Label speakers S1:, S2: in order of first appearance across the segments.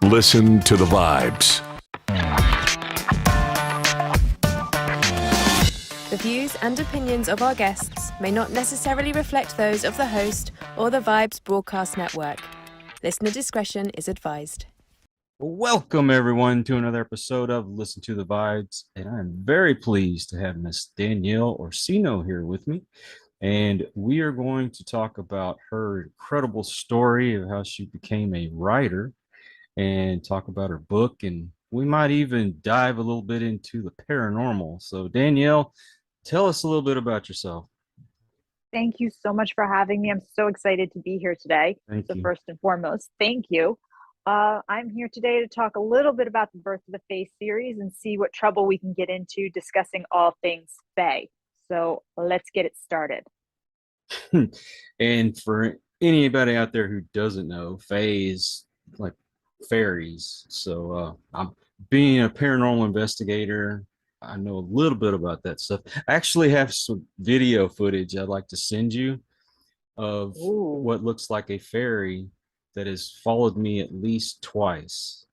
S1: Listen to the vibes.
S2: The views and opinions of our guests may not necessarily reflect those of the host or the Vibes Broadcast Network. Listener discretion is advised.
S3: Welcome, everyone, to another episode of Listen to the Vibes. And I'm very pleased to have Miss Danielle Orsino here with me. And we are going to talk about her incredible story of how she became a writer and talk about her book. And we might even dive a little bit into the paranormal. So, Danielle, tell us a little bit about yourself.
S4: Thank you so much for having me. I'm so excited to be here today.
S3: Thank you.
S4: First and foremost, thank you. I'm here today to talk a little bit about the Birth of the Fae series and see what trouble we can get into discussing all things Fae. So let's get it started.
S3: And for anybody out there who doesn't know, Fae is like fairies. So I'm being a paranormal investigator. I know a little bit about that stuff. I actually have some video footage I'd like to send you of what looks like a fairy that has followed me at least twice.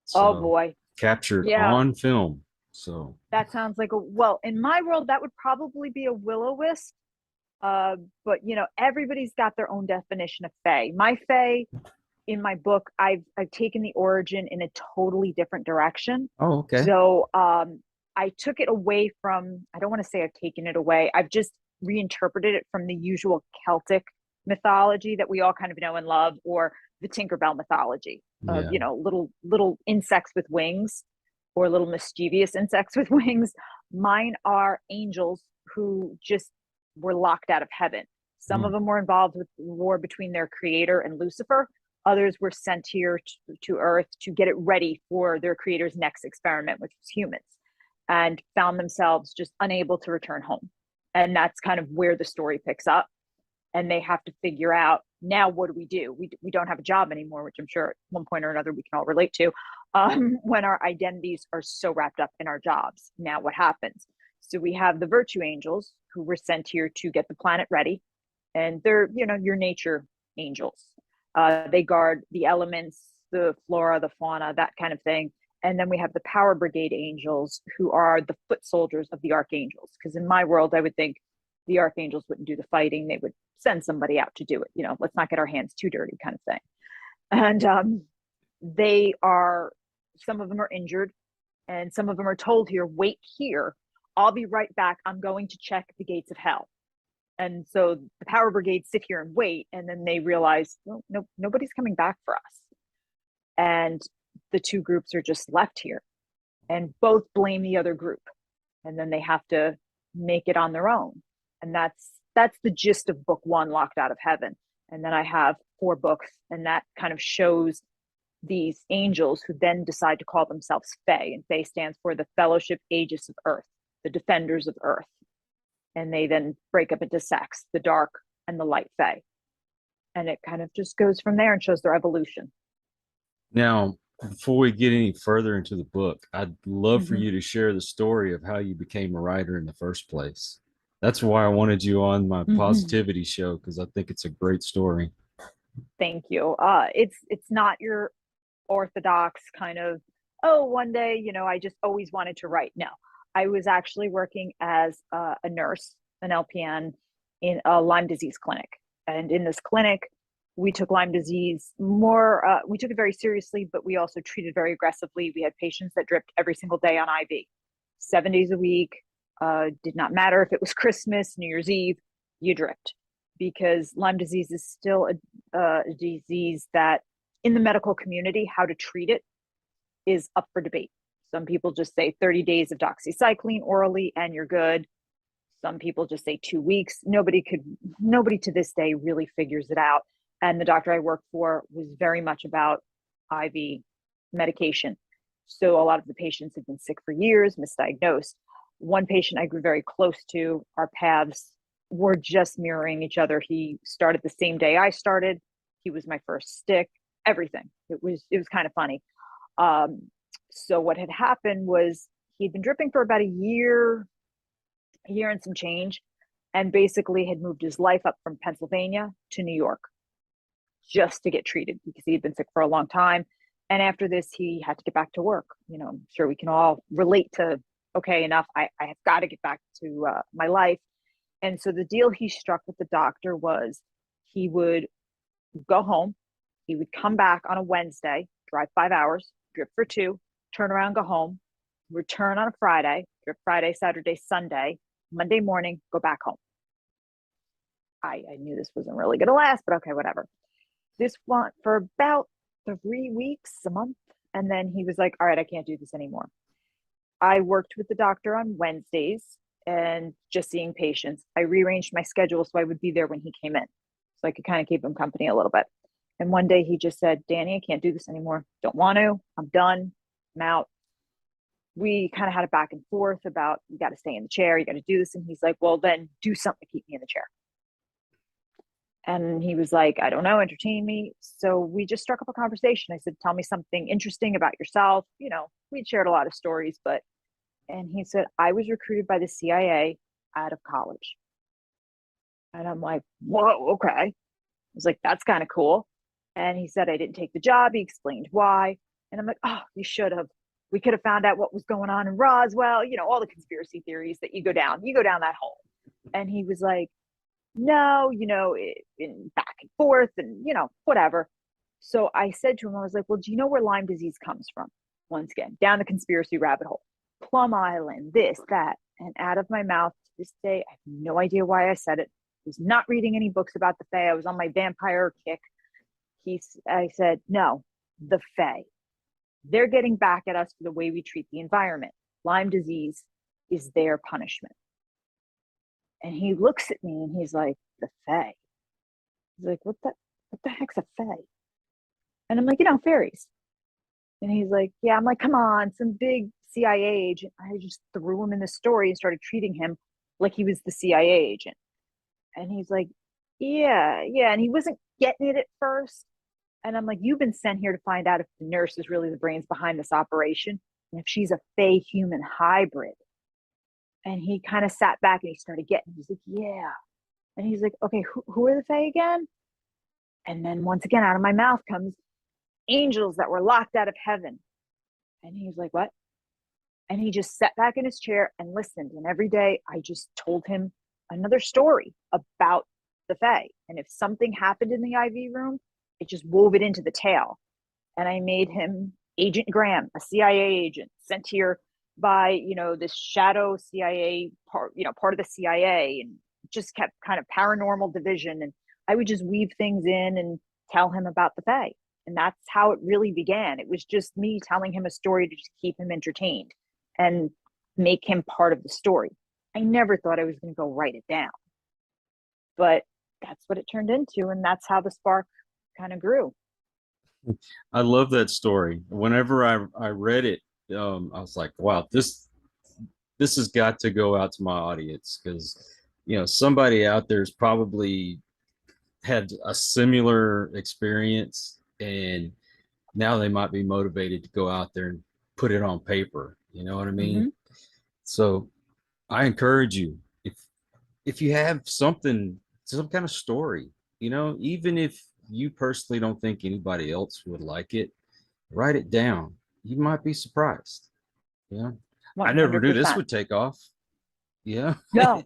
S3: So,
S4: oh boy.
S3: Captured on film. So
S4: that sounds like in my world, that would probably be a will-o-wisp. But everybody's got their own definition of Fae. My Fae in my book, I've taken the origin in a totally different direction.
S3: Oh, okay.
S4: So I took it away from, I don't want to say I've taken it away. I've just reinterpreted it from the usual Celtic mythology that we all kind of know and love, or the Tinkerbell mythology of, little insects with wings, or little mischievous insects with wings. Mine are angels who just were locked out of heaven. Some of them were involved with the war between their creator and Lucifer. Others were sent here to Earth to get it ready for their creator's next experiment, which was humans, and found themselves just unable to return home. And that's kind of where the story picks up. And they have to figure out, now what do? We don't have a job anymore, which I'm sure at one point or another we can all relate to, when our identities are so wrapped up in our jobs. Now what happens? So we have the virtue angels who were sent here to get the planet ready. And they're, your nature angels. They guard the elements, the flora, the fauna, that kind of thing. And then we have the power brigade angels, who are the foot soldiers of the archangels. Because in my world, I would think the archangels wouldn't do the fighting. They would send somebody out to do it. Let's not get our hands too dirty kind of thing. And they are, some of them are injured, and some of them are told here, wait here. I'll be right back. I'm going to check the gates of hell. And so the power brigade sit here and wait. And then they realize, well, no, nobody's coming back for us. And the two groups are just left here, and both blame the other group. And then they have to make it on their own. And that's the gist of book one, Locked Out of Heaven. And then I have 4 books, and that kind of shows these angels who then decide to call themselves Fae. And Fae stands for the Fellowship Aegis of Earth, the Defenders of Earth. And they then break up into sects, the dark and the light Fae. And it kind of just goes from there and shows their evolution.
S3: Now, before we get any further into the book, I'd love for you to share the story of how you became a writer in the first place. That's why I wanted you on my positivity show, because I think it's a great story.
S4: Thank you. It's not your orthodox kind of, one day, I just always wanted to write. No, I was actually working as a nurse, an LPN, in a Lyme disease clinic. And in this clinic, we took Lyme disease we took it very seriously, but we also treated very aggressively. We had patients that dripped every single day on IV, 7 days a week. Did not matter if it was Christmas, New Year's Eve, you dripped, because Lyme disease is still a disease that in the medical community, how to treat it is up for debate. Some people just say 30 days of doxycycline orally and you're good. Some people just say 2 weeks. Nobody to this day really figures it out. And the doctor I worked for was very much about IV medication. So a lot of the patients have been sick for years, misdiagnosed. One patient I grew very close to, our paths were just mirroring each other. He started the same day I started. He was my first stick, everything. It was kind of funny. So what had happened was he'd been dripping for about a year and some change, and basically had moved his life up from Pennsylvania to New York just to get treated, because he had been sick for a long time. And after this, he had to get back to work. I'm sure we can all relate to, okay, enough. I have got to get back to my life. And so the deal he struck with the doctor was he would go home. He would come back on a Wednesday, drive 5 hours, drip for 2, turn around, go home, return on a Friday, drip Friday, Saturday, Sunday, Monday morning, go back home. I knew this wasn't really going to last, but okay, whatever. This went for about 3 weeks, a month. And then he was like, all right, I can't do this anymore. I worked with the doctor on Wednesdays and just seeing patients. I rearranged my schedule so I would be there when he came in, so I could kind of keep him company a little bit. And one day he just said, Danny, I can't do this anymore. Don't want to. I'm done. I'm out. We kind of had a back and forth about, you got to stay in the chair. You got to do this. And he's like, well, then do something to keep me in the chair. And he was like, I don't know, entertain me. So we just struck up a conversation. I said, tell me something interesting about yourself. We'd shared a lot of stories, and he said, I was recruited by the CIA out of college. And I'm like, whoa, okay. I was like, that's kind of cool. And he said, I didn't take the job. He explained why. And I'm like, oh, you should have. We could have found out what was going on in Roswell, all the conspiracy theories that you go down that hole. And he was like, no, in back and forth and, whatever. So I said to him, I was like, well, do you know where Lyme disease comes from? Once again, down the conspiracy rabbit hole. Plum Island, this, that. And out of my mouth to this day, I have no idea why I said it. I was not reading any books about the Fae. I was on my vampire kick. I said, no, the Fae. They're getting back at us for the way we treat the environment. Lyme disease is their punishment. And he looks at me and he's like, the Fae. He's like, what the heck's a Fae? And I'm like, fairies. And he's like, yeah. I'm like, come on, some big CIA agent. I just threw him in the story and started treating him like he was the CIA agent. And he's like, yeah. And he wasn't getting it at first. And I'm like, you've been sent here to find out if the nurse is really the brains behind this operation, and if she's a Fae human hybrid. And he kind of sat back and he started getting, he's like, yeah. And he's like, okay, who are the Fae again? And then once again, out of my mouth comes angels that were locked out of heaven. And he's like, what? And he just sat back in his chair and listened. And every day I just told him another story about the Fae. And if something happened in the IV room, it just wove it into the tale. And I made him Agent Graham, a CIA agent sent here by, this shadow CIA part of the CIA, and just kept kind of paranormal division. And I would just weave things in and tell him about the Fae. And that's how it really began. It was just me telling him a story to just keep him entertained and make him part of the story. I never thought I was going to go write it down, but that's what it turned into. And that's how the spark kind of grew.
S3: I love that story. Whenever I read it, I was like, wow, this has got to go out to my audience, because somebody out there's probably had a similar experience, and now they might be motivated to go out there and put it on paper. You know what I mean?
S4: Mm-hmm.
S3: So I encourage you, if you have some kind of story, even if you personally don't think anybody else would like it, write it down. You might be surprised. Yeah. 100%. I never knew this would take off. Yeah.
S4: No.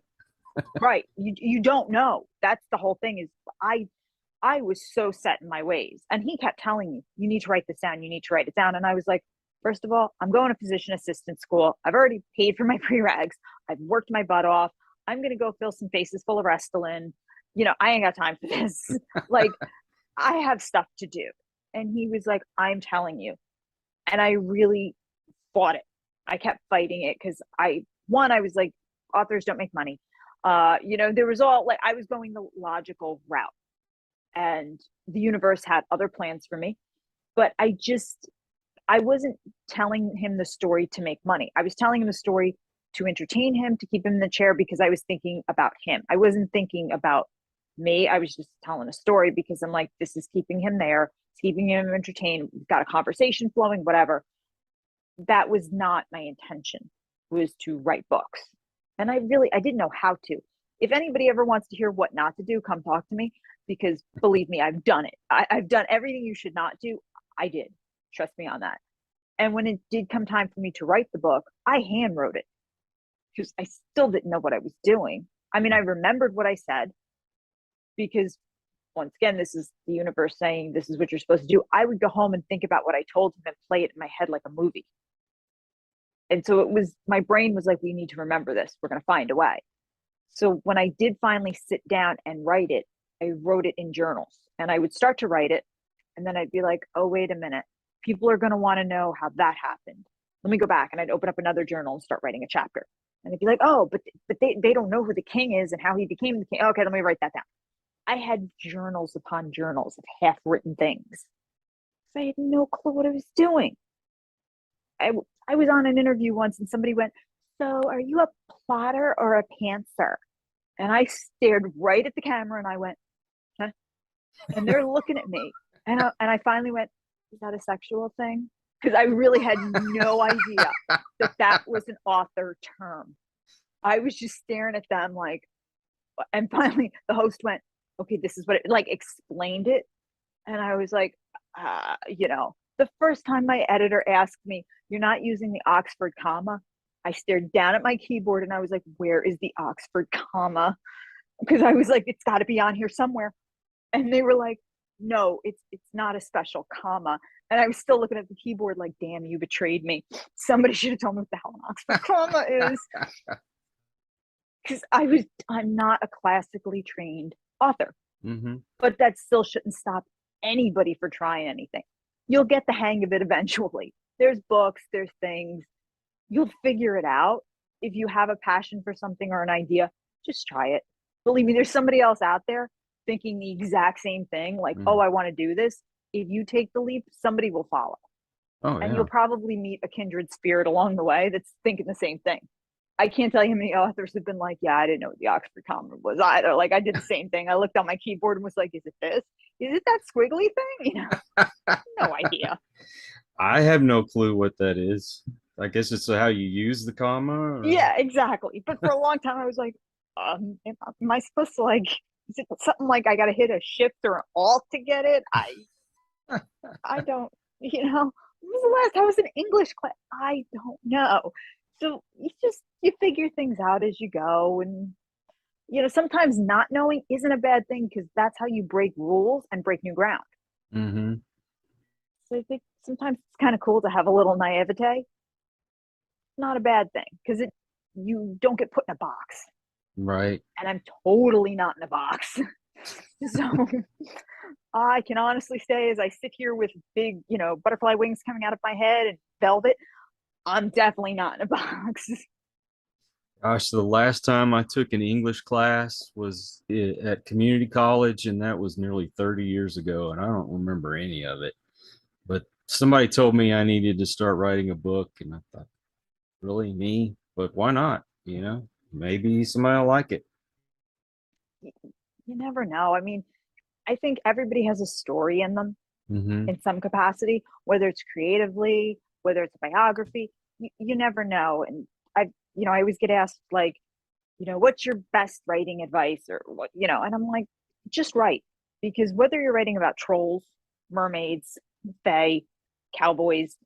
S4: Right. You don't know. That's the whole thing. Is I was so set in my ways, and he kept telling me, you need to write this down. You need to write it down. And I was like, first of all, I'm going to physician assistant school. I've already paid for my preregs. I've worked my butt off. I'm going to go fill some faces full of Restylane. I ain't got time for this. Like, I have stuff to do. And he was like, I'm telling you. And I really fought it. I kept fighting it because I was like, authors don't make money. There was all like, I was going the logical route, and the universe had other plans for me, but I wasn't telling him the story to make money. I was telling him the story to entertain him, to keep him in the chair, because I was thinking about him. I wasn't thinking about me. I was just telling a story because I'm like, this is keeping him there. It's keeping him entertained. We've got a conversation flowing, whatever. That was not my intention, was to write books. And I didn't know how to. If anybody ever wants to hear what not to do, come talk to me, because believe me, I've done it. I've done everything you should not do. I did. Trust me on that. And when it did come time for me to write the book, I hand wrote it because I still didn't know what I was doing. I mean, I remembered what I said because, once again, this is the universe saying this is what you're supposed to do. I would go home and think about what I told him and play it in my head like a movie. And so my brain was like, we need to remember this. We're going to find a way. So when I did finally sit down and write it, I wrote it in journals, and I would start to write it. And then I'd be like, oh, wait a minute. People are going to want to know how that happened. Let me go back. And I'd open up another journal and start writing a chapter. And they'd be like, oh, but they don't know who the king is and how he became the king. Okay, let me write that down. I had journals upon journals of half-written things. I had no clue what I was doing. I was on an interview once and somebody went, so are you a plotter or a pantser? And I stared right at the camera and I went, huh? And they're looking at me. And I finally went, is that a sexual thing? Because I really had no idea that was an author term. I was just staring at them like, and finally the host went, okay, this is what it, like, explained it. And I was like, the first time my editor asked me, you're not using the Oxford comma, I stared down at my keyboard and I was like, where is the Oxford comma? Because I was like, it's got to be on here somewhere. And they were like, no, it's not a special comma. And I was still looking at the keyboard like, damn, you betrayed me. Somebody should have told me what the hell an Oxford comma is. Because I'm not a classically trained author.
S3: Mm-hmm.
S4: But that still shouldn't stop anybody for trying anything. You'll get the hang of it eventually. There's books, there's things. You'll figure it out. If you have a passion for something or an idea, just try it. Believe me, there's somebody else out there thinking the exact same thing, like, oh, I want to do this. If you take the leap, somebody will follow.
S3: Oh,
S4: and
S3: yeah.
S4: you'll probably meet a kindred spirit along the way that's thinking the same thing. I can't tell you how many authors have been like, yeah, I didn't know what the Oxford comma was either. Like, I did the same thing. I looked on my keyboard and was like, is it this? Is it that squiggly thing? No idea.
S3: I have no clue what that is. I guess it's how you use the comma. Or...
S4: Yeah, exactly. But for a long time, I was like, am I supposed to, like, is it something like I got to hit a shift or an alt to get it? I don't, when was the last time I was in English class? I don't know. So you figure things out as you go. And, sometimes not knowing isn't a bad thing because that's how you break rules and break new ground.
S3: Mm-hmm.
S4: So I think sometimes it's kind of cool to have a little naivete. Not a bad thing because you don't get put in a box.
S3: Right.
S4: And I'm totally not in a box. So I can honestly say, as I sit here with big, butterfly wings coming out of my head and velvet, I'm definitely not in a box.
S3: Gosh, the last time I took an English class was at community college, and that was nearly 30 years ago, and I don't remember any of it. But somebody told me I needed to start writing a book, and I thought, really, me? But why not? Maybe somebody will like it.
S4: You never know. I mean, I think everybody has a story in them in some capacity, whether it's creatively, whether it's a biography. You never know. And I always get asked, like, what's your best writing advice or what, and I'm like, just write. Because whether you're writing about trolls, mermaids, fae, cowboys,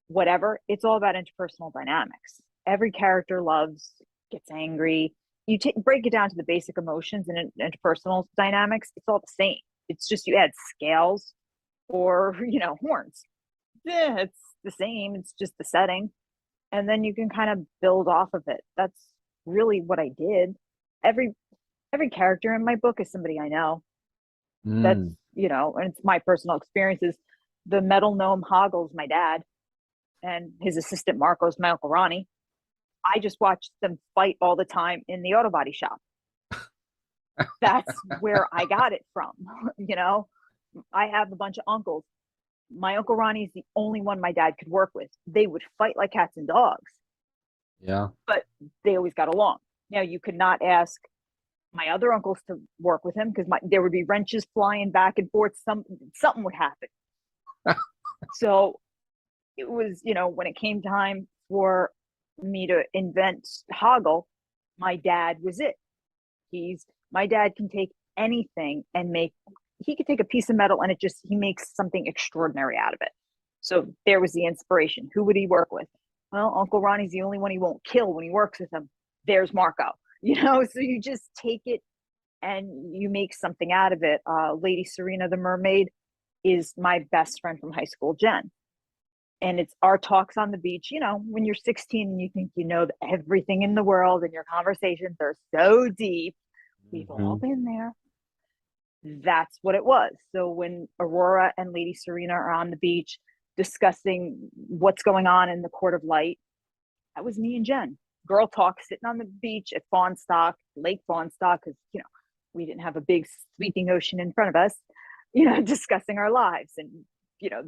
S4: whatever, it's all about interpersonal dynamics. Every character loves, gets angry. You break it down to the basic emotions and interpersonal dynamics. It's all the same. It's just you add scales or, horns. Yeah, it's the same. It's just the setting. And then you can kind of build off of it. That's really what I did. Every character in my book is somebody I know. That's, and it's my personal experiences. The metal gnome Hoggle's my dad, and his assistant Marco's my Uncle Ronnie. I just watched them fight all the time in the auto body shop. That's where I got it from. I have a bunch of uncles. My Uncle Ronnie is the only one my dad could work with. They would fight like cats and dogs.
S3: Yeah.
S4: But they always got along. Now, you could not ask my other uncles to work with him because there would be wrenches flying back and forth. Something would happen. So it was, when it came time for me to invent Hoggle, my dad was it. My dad can take anything and he could take a piece of metal and he makes something extraordinary out of it. So there was the inspiration. Who would he work with? Well, Uncle Ronnie's the only one he won't kill when he works with him. There's Marco, so you just take it and you make something out of it. Lady Serena the Mermaid is my best friend from high school, Jen. And it's our talks on the beach, when you're 16 and you think you know everything in the world and your conversations are so deep. We've all been there. That's what it was. So when Aurora and Lady Serena are on the beach discussing what's going on in the Court of Light, that was me and Jen. Girl talk, sitting on the beach at Fawnstock, Lake Fawnstock, because, we didn't have a big sweeping ocean in front of us, discussing our lives. And,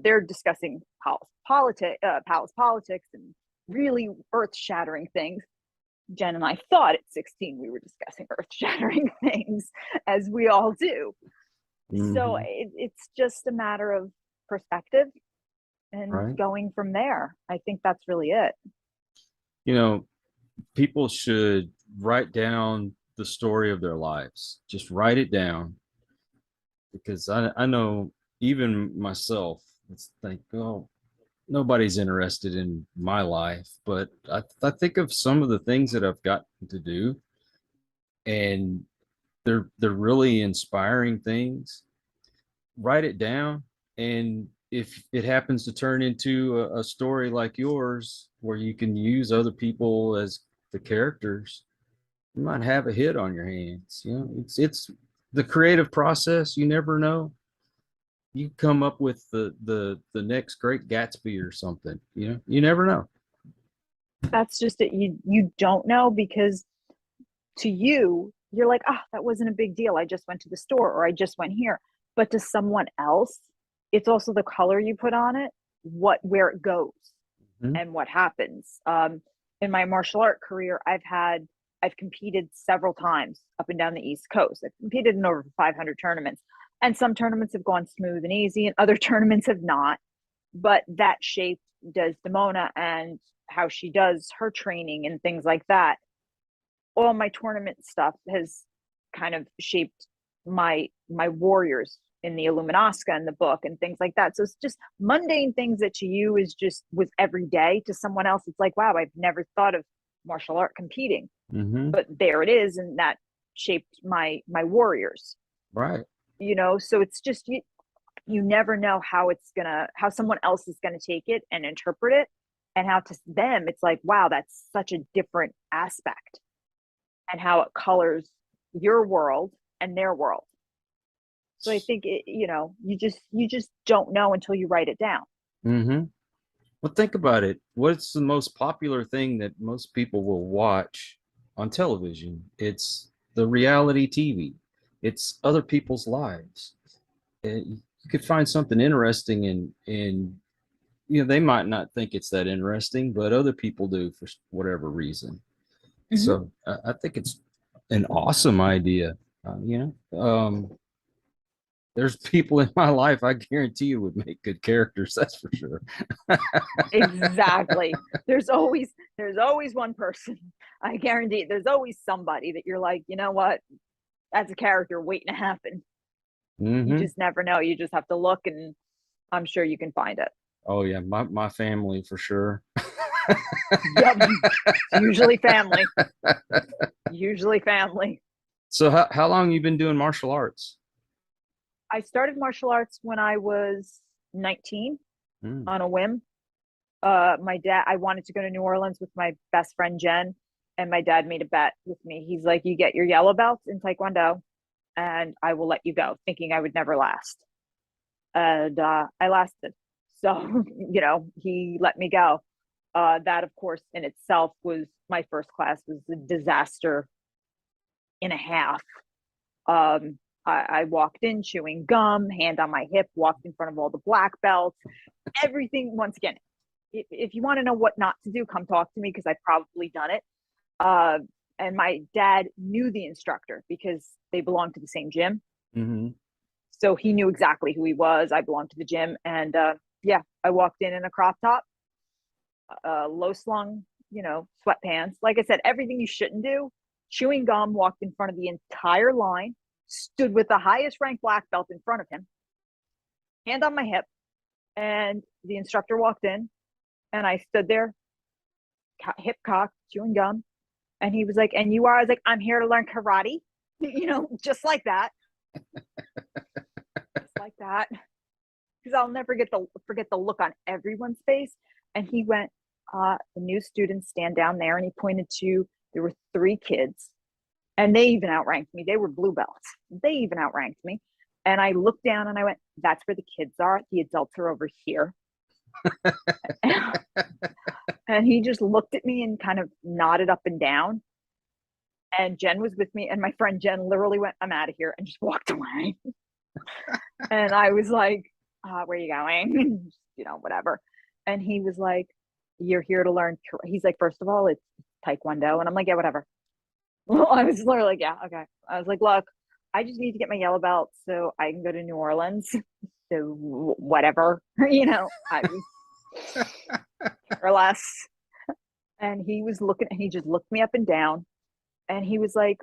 S4: they're discussing palace politics and really earth-shattering things. Jen and I thought at 16 we were discussing earth-shattering things, as we all do. So it's just a matter of perspective and going from there. I think that's really it.
S3: People should write down the story of their lives. Just write it down, because I know even myself, it's like, oh, nobody's interested in my life, but I think of some of the things that I've gotten to do, and they're really inspiring things. Write it down, and if it happens to turn into a story like yours, where you can use other people as the characters, you might have a hit on your hands. It's the creative process. You never know. You come up with the next Great Gatsby or something. You never know.
S4: That's just it. You don't know, because to you, you're like, that wasn't a big deal. I just went to the store, or I just went here. But to someone else, it's also the color you put on it, where it goes, and what happens. In my martial art career, I've competed several times up and down the East Coast. I've competed in over 500 tournaments, and some tournaments have gone smooth and easy, and other tournaments have not. But that shaped Desdemona and how she does her training and things like that. All my tournament stuff has kind of shaped my warriors in the Illuminasca in the book and things like that. So it's just mundane things that to you was every day. To someone else, it's like, wow, I've never thought of martial art competing, but there it is, and that shaped my warriors.
S3: Right.
S4: So it's just you never know how someone else is gonna take it and interpret it, and how to them it's like, wow, that's such a different aspect, and how it colors your world and their world. So I think you just don't know until you write it down.
S3: Well, think about it. What's the most popular thing that most people will watch on television? It's the reality TV. It's other people's lives. You could find something interesting in they might not think it's that interesting, but other people do for whatever reason. So I think it's an awesome idea. There's people in my life I guarantee you would make good characters. That's for sure.
S4: Exactly. There's always one person. I guarantee there's always somebody that you're like, you know what? That's a character waiting to happen. You just never know. You just have to look, and I'm sure you can find it.
S3: Oh yeah, my family for sure.
S4: Yep. Usually family. Usually family.
S3: So how long you been doing martial arts?
S4: I started martial arts when I was 19 on a whim. My dad, I wanted to go to New Orleans with my best friend Jen, and my dad made a bet with me. He's like, you get your yellow belt in Taekwondo and I will let you go, thinking I would never last. And I lasted. So, he let me go. That, of course, in itself was my first class was a disaster and a half. I walked in chewing gum, hand on my hip, walked in front of all the black belts, everything. Once again, if you want to know what not to do, come talk to me, because I've probably done it. And my dad knew the instructor because they belonged to the same gym. So he knew exactly who he was. I belonged to the gym. And I walked in a crop top, low slung, sweatpants. Like I said, everything you shouldn't do. Chewing gum, walked in front of the entire line, stood with the highest ranked black belt in front of him, hand on my hip, And the instructor walked in, and I stood there, hip cocked, chewing gum. And he was like, "And you are?" I was like, "I'm here to learn karate," just like that. Just like that. Because I'll never forget the look on everyone's face. And he went, "The new students stand down there," and he pointed to, there were 3 kids, and they even outranked me. They were blue belts. They even outranked me. And I looked down and I went, "That's where the kids are. The adults are over here." And he just looked at me and kind of nodded up and down. And Jen was with me, and my friend Jen literally went, "I'm out of here," and just walked away. And I was like, "Where are you going?" Whatever. And he was like, "You're here to learn." He's like, "First of all, it's Taekwondo." And I'm like, "Yeah, whatever." Well, I was literally like, "Yeah, okay." I was like, "Look, I just need to get my yellow belt so I can go to New Orleans." So whatever, I was or less. And he was looking, and he just looked me up and down, and he was like,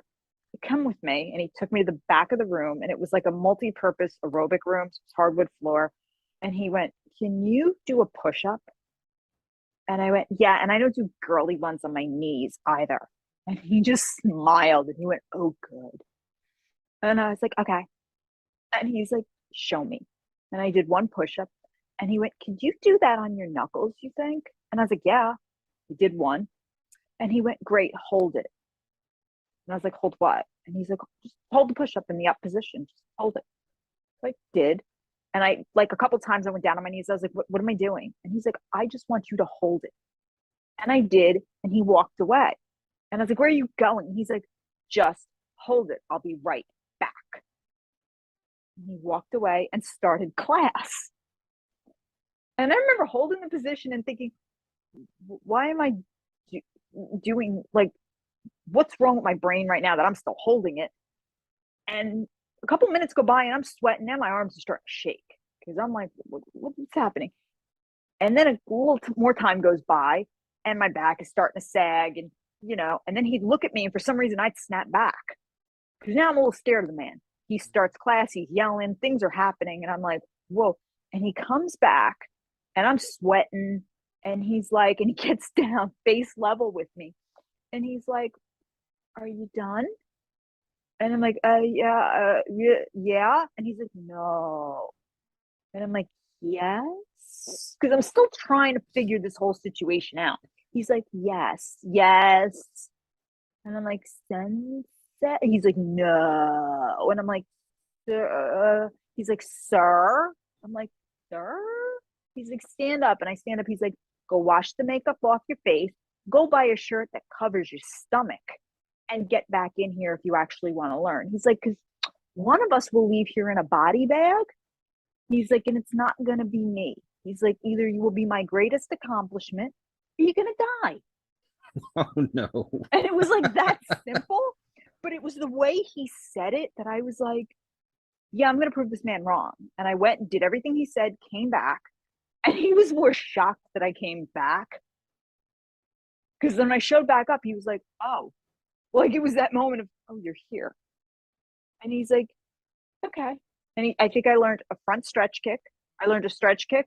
S4: "Come with me." And he took me to the back of the room, and it was like a multi-purpose aerobic room, hardwood floor. And he went, "Can you do a push-up?" And I went, "Yeah." And I don't do girly ones on my knees either. And he just smiled, and he went, "Oh, good." And I was like, "Okay." And he's like, "Show me." And I did 1 push-up, and he went, "Could you do that on your knuckles, you think?" And I was like, "Yeah." He did 1, and he went, "Great, hold it." And I was like, "Hold what?" And he's like, "Just hold the push-up in the up position. Just hold it." So I did. And I, like, a couple times I went down on my knees. I was like, what am I doing? And he's like, "I just want you to hold it." And I did. And he walked away. And I was like, "Where are you going?" And he's like, "Just hold it. I'll be right back." And he walked away and started class. And I remember holding the position and thinking, why am I doing, like, what's wrong with my brain right now that I'm still holding it? And a couple minutes go by, and I'm sweating, and my arms are starting to shake because I'm like, what's happening? And then a little more time goes by, and my back is starting to sag, and and then he'd look at me, and for some reason I'd snap back because now I'm a little scared of the man. He starts class, he's yelling, things are happening, and I'm like, whoa. And he comes back, and I'm sweating, and he's like, and he gets down face level with me, and he's like, "Are you done?" And I'm like, yeah, yeah. And he's like, "No." And I'm like, "Yes." Because I'm still trying to figure this whole situation out. He's like, "Yes, yes." And I'm like, "Sunset?" He's like, "No." And I'm like, "Sir?" He's like, "Sir?" I'm like, "Sir?" He's like, "Stand up." And I stand up. He's like, "Go wash the makeup off your face. Go buy a shirt that covers your stomach and get back in here if you actually want to learn." He's like, "Because one of us will leave here in a body bag." He's like, "And it's not going to be me." He's like, "Either you will be my greatest accomplishment or you're going to die."
S3: Oh, no.
S4: And it was like that simple, but it was the way he said it that I was like, yeah, I'm going to prove this man wrong. And I went and did everything he said, came back, and he was more shocked that I came back. Because when I showed back up, he was like, "Oh," like it was that moment of, "Oh, you're here." And he's like, "Okay." And I think I learned a front stretch kick. I learned a stretch kick,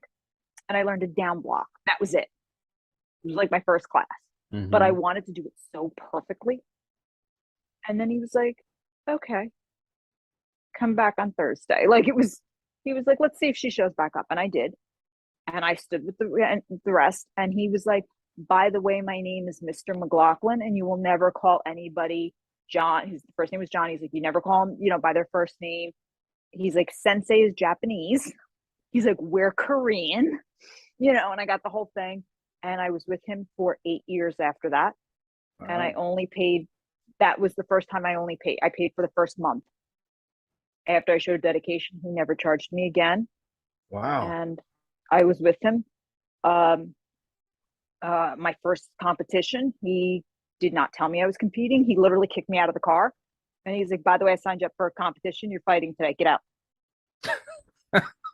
S4: and I learned a down block. That was it. It was like my first class, but I wanted to do it so perfectly. And then he was like, "Okay, come back on Thursday." Like he was like, "Let's see if she shows back up." And I did. And I stood with the rest. And he was like, "By the way, my name is Mr. McLaughlin, and you will never call anybody John." His first name was John. He's like, "You never call them, by their first name." He's like, "Sensei is Japanese." He's like, "We're Korean," and I got the whole thing. And I was with him for 8 years after that. Wow. And I only paid, that was the first time I paid for the first month. After I showed dedication, he never charged me again.
S3: Wow.
S4: And I was with him. My first competition, he did not tell me I was competing. He literally kicked me out of the car. And he's like, "By the way, I signed you up for a competition. You're fighting today. Get out."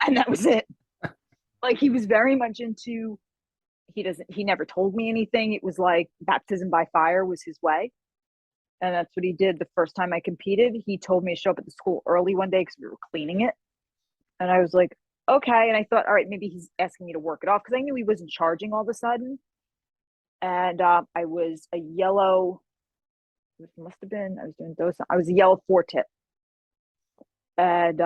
S4: And that was it. Like, he was very much into, he never told me anything. It was like baptism by fire was his way. And that's what he did. The first time I competed, he told me to show up at the school early one day because we were cleaning it. And I was like, okay. And I thought, all right, maybe he's asking me to work it off because I knew he wasn't charging all of a sudden. And I was a yellow, it must have been, I was doing those, I was a yellow 4-tip. And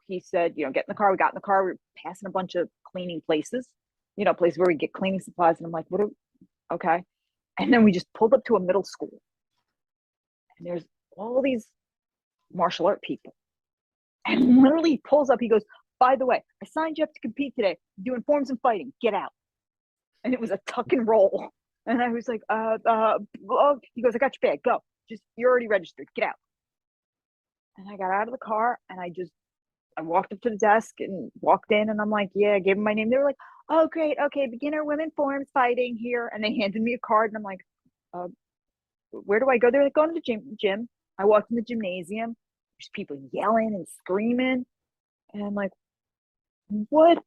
S4: he said, get in the car. We got in the car. We were passing a bunch of cleaning places, places where we get cleaning supplies. And I'm like, okay. And then we just pulled up to a middle school. And there's all these martial art people. And literally he pulls up. He goes, by the way, I signed you up to compete today. Doing forms and fighting. Get out. And it was a tuck and roll. And I was like, he goes, I got your bag. Go. You're already registered. Get out. And I got out of the car and I walked up to the desk and walked in and I'm like, yeah, I gave them my name. They were like, oh, great. Okay. Beginner women forms fighting here. And they handed me a card and I'm like, where do I go? They're like, going to the gym. I walked in the gymnasium. There's people yelling and screaming. And I'm like, what?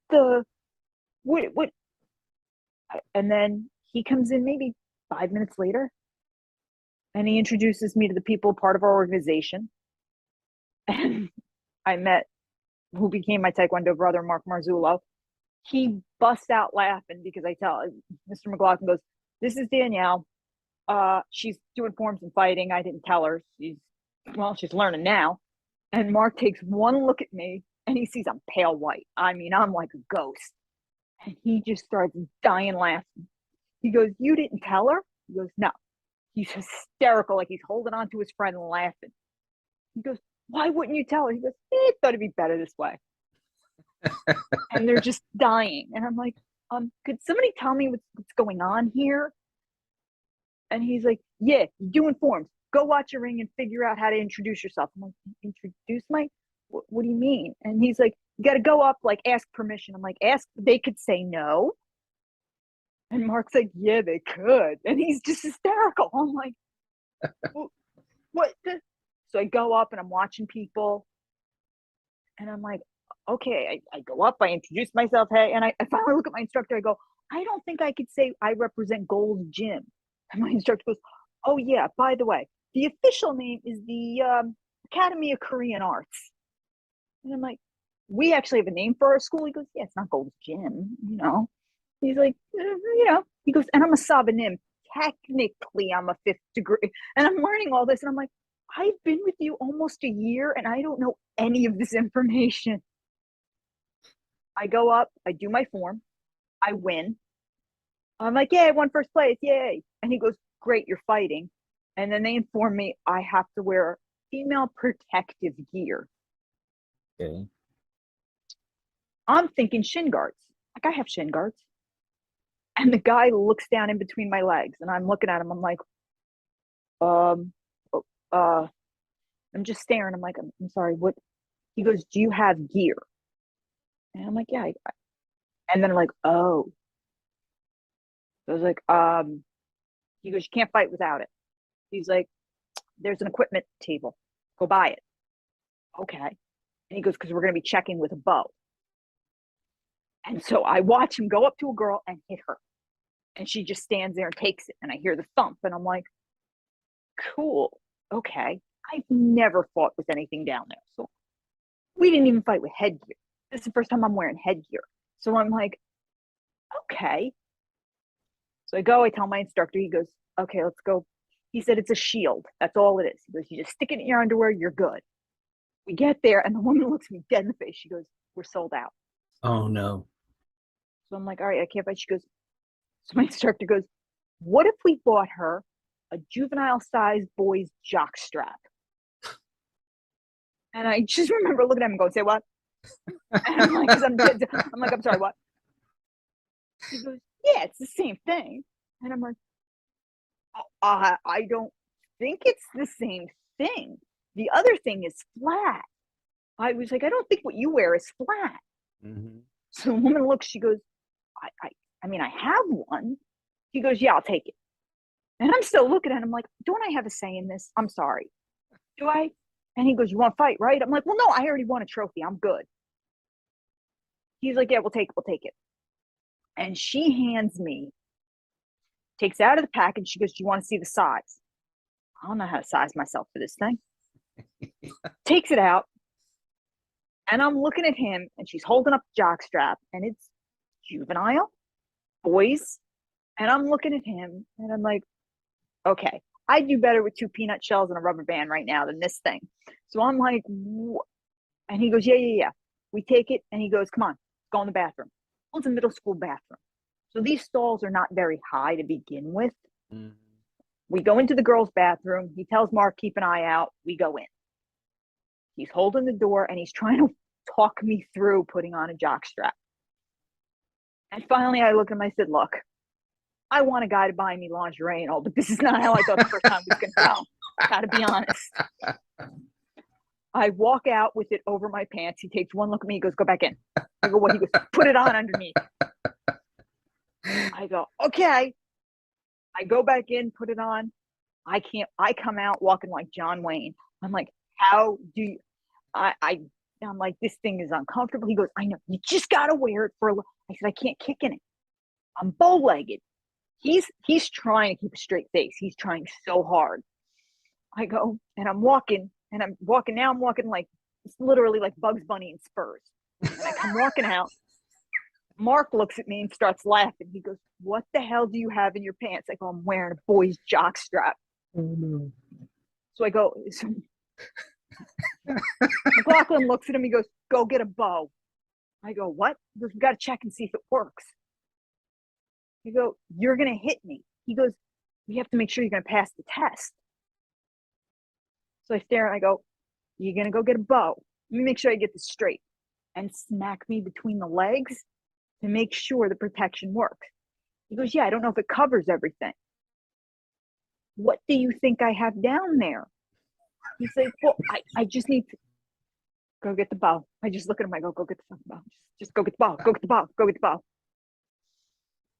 S4: And then he comes in maybe 5 minutes later and he introduces me to the people part of our organization. And I met who became my Taekwondo brother, Mark Marzullo. He busts out laughing because I tell Mr. McLaughlin goes, this is Danielle. She's doing forms and fighting. I didn't tell her. She's learning now. And Mark takes one look at me and he sees I'm pale white. I mean, I'm like a ghost. And he just starts dying laughing. He goes, you didn't tell her? He goes, no. He's hysterical, like he's holding on to his friend and laughing. He goes, why wouldn't you tell her? He goes, I thought it'd be better this way. And they're just dying. And I'm like, could somebody tell me what's going on here? And he's like, yeah, you're doing forms. Go watch a ring and figure out how to introduce yourself. I'm like, introduce what do you mean? And he's like, you got to go up, like, ask permission. I'm like, ask, they could say no. And Mark's like, yeah, they could. And he's just hysterical. I'm like, what? So I go up and I'm watching people. And I'm like, okay, I go up, I introduce myself, hey. And I finally look at my instructor. I go, I don't think I could say I represent Gold's Gym. And my instructor goes, oh, yeah, by the way, the official name is the Academy of Korean Arts. And I'm like, we actually have a name for our school? He goes, yeah, it's not Gold's Gym, He's like, he goes, and I'm a Sabanim. Technically, I'm a 5th degree. And I'm learning all this. And I'm like, I've been with you almost a year and I don't know any of this information. I go up, I do my form, I win. I'm like, yeah, I won first place, yay. And he goes, great, you're fighting. And then they inform me I have to wear female protective gear.
S3: Okay.
S4: I'm thinking shin guards. Like, I have shin guards. And the guy looks down in between my legs and I'm looking at him. I'm like, I'm just staring. I'm like, I'm sorry, what? He goes, do you have gear? And I'm like, yeah. And then I'm like, oh. I was like, he goes, you can't fight without it. He's like, there's an equipment table. Go buy it. Okay. And he goes, because we're going to be checking with a bow. And so I watch him go up to a girl and hit her. And she just stands there and takes it. And I hear the thump. And I'm like, cool. Okay. I've never fought with anything down there. So we didn't even fight with headgear. This is the first time I'm wearing headgear. So I'm like, okay. So I go, I tell my instructor, he goes, okay, let's go. He said, it's a shield. That's all it is. He goes, you just stick it in your underwear, you're good. We get there and the woman looks me dead in the face. She goes, we're sold out.
S3: Oh, no.
S4: So I'm like, all right, I can't fight. She goes, so my instructor goes, what if we bought her a juvenile-sized boy's jock strap? And I just remember looking at him and going, say what? And I'm like, I'm sorry, what? He goes, yeah, it's the same thing. And I'm like, I don't think it's the same thing. The other thing is flat. I was like, I don't think what you wear is flat. Mm-hmm. So the woman looks, she goes, I mean, I have one. He goes, yeah, I'll take it. And I'm still looking at him like, don't I have a say in this? I'm sorry. Do I? And he goes, you want to fight, right? I'm like, well, no, I already won a trophy. I'm good. He's like, yeah, we'll take it. And she hands me, takes it out of the package. She goes, do you want to see the size? I don't know how to size myself for this thing. Takes it out. And I'm looking at him, and she's holding up the jock strap, and it's juvenile, boys. And I'm looking at him, and I'm like, okay, I do better with 2 peanut shells and a rubber band right now than this thing. So I'm like, and he goes, yeah. We take it, and he goes, come on, go in the bathroom. Well, it's a middle school bathroom. So these stalls are not very high to begin with. Mm-hmm. We go into the girls' bathroom. He tells Mark, keep an eye out. We go in. He's holding the door, and he's trying to talk me through putting on a jock strap. And finally, I look at him, I said, look, I want a guy to buy me lingerie and all, but this is not how I thought the first time we was going to go. Gotta be honest. I walk out with it over my pants. He takes one look at me. He goes, go back in. I go, what? He goes, put it on underneath. I go, okay. I go back in, put it on. I come out walking like John Wayne. I'm like, how do you, I'm like, this thing is uncomfortable. He goes, I know, you just got to wear it for a little. I said, I can't kick in it. I'm bow-legged. He's trying to keep a straight face. He's trying so hard. I go, and I'm walking like, it's literally like Bugs Bunny in Spurs. And I come walking out. Mark looks at me and starts laughing. He goes, what the hell do you have in your pants? I go, I'm wearing a boy's jock strap. Oh, no. So I go, McLaughlin looks at him. He goes, go get a bow. I go, what? He goes, we got to check and see if it works. I go, you're going to hit me. He goes, we have to make sure you're going to pass the test. So I stare and I go, you're going to go get a bow. Let me make sure I get this straight. And smack me between the legs to make sure the protection works. He goes, yeah, I don't know if it covers everything. What do you think I have down there? He's like, well, I just need to go get the bow. I just look at him. I go get the fucking bow. Just go get the bow. Go get the bow. Go get the bow.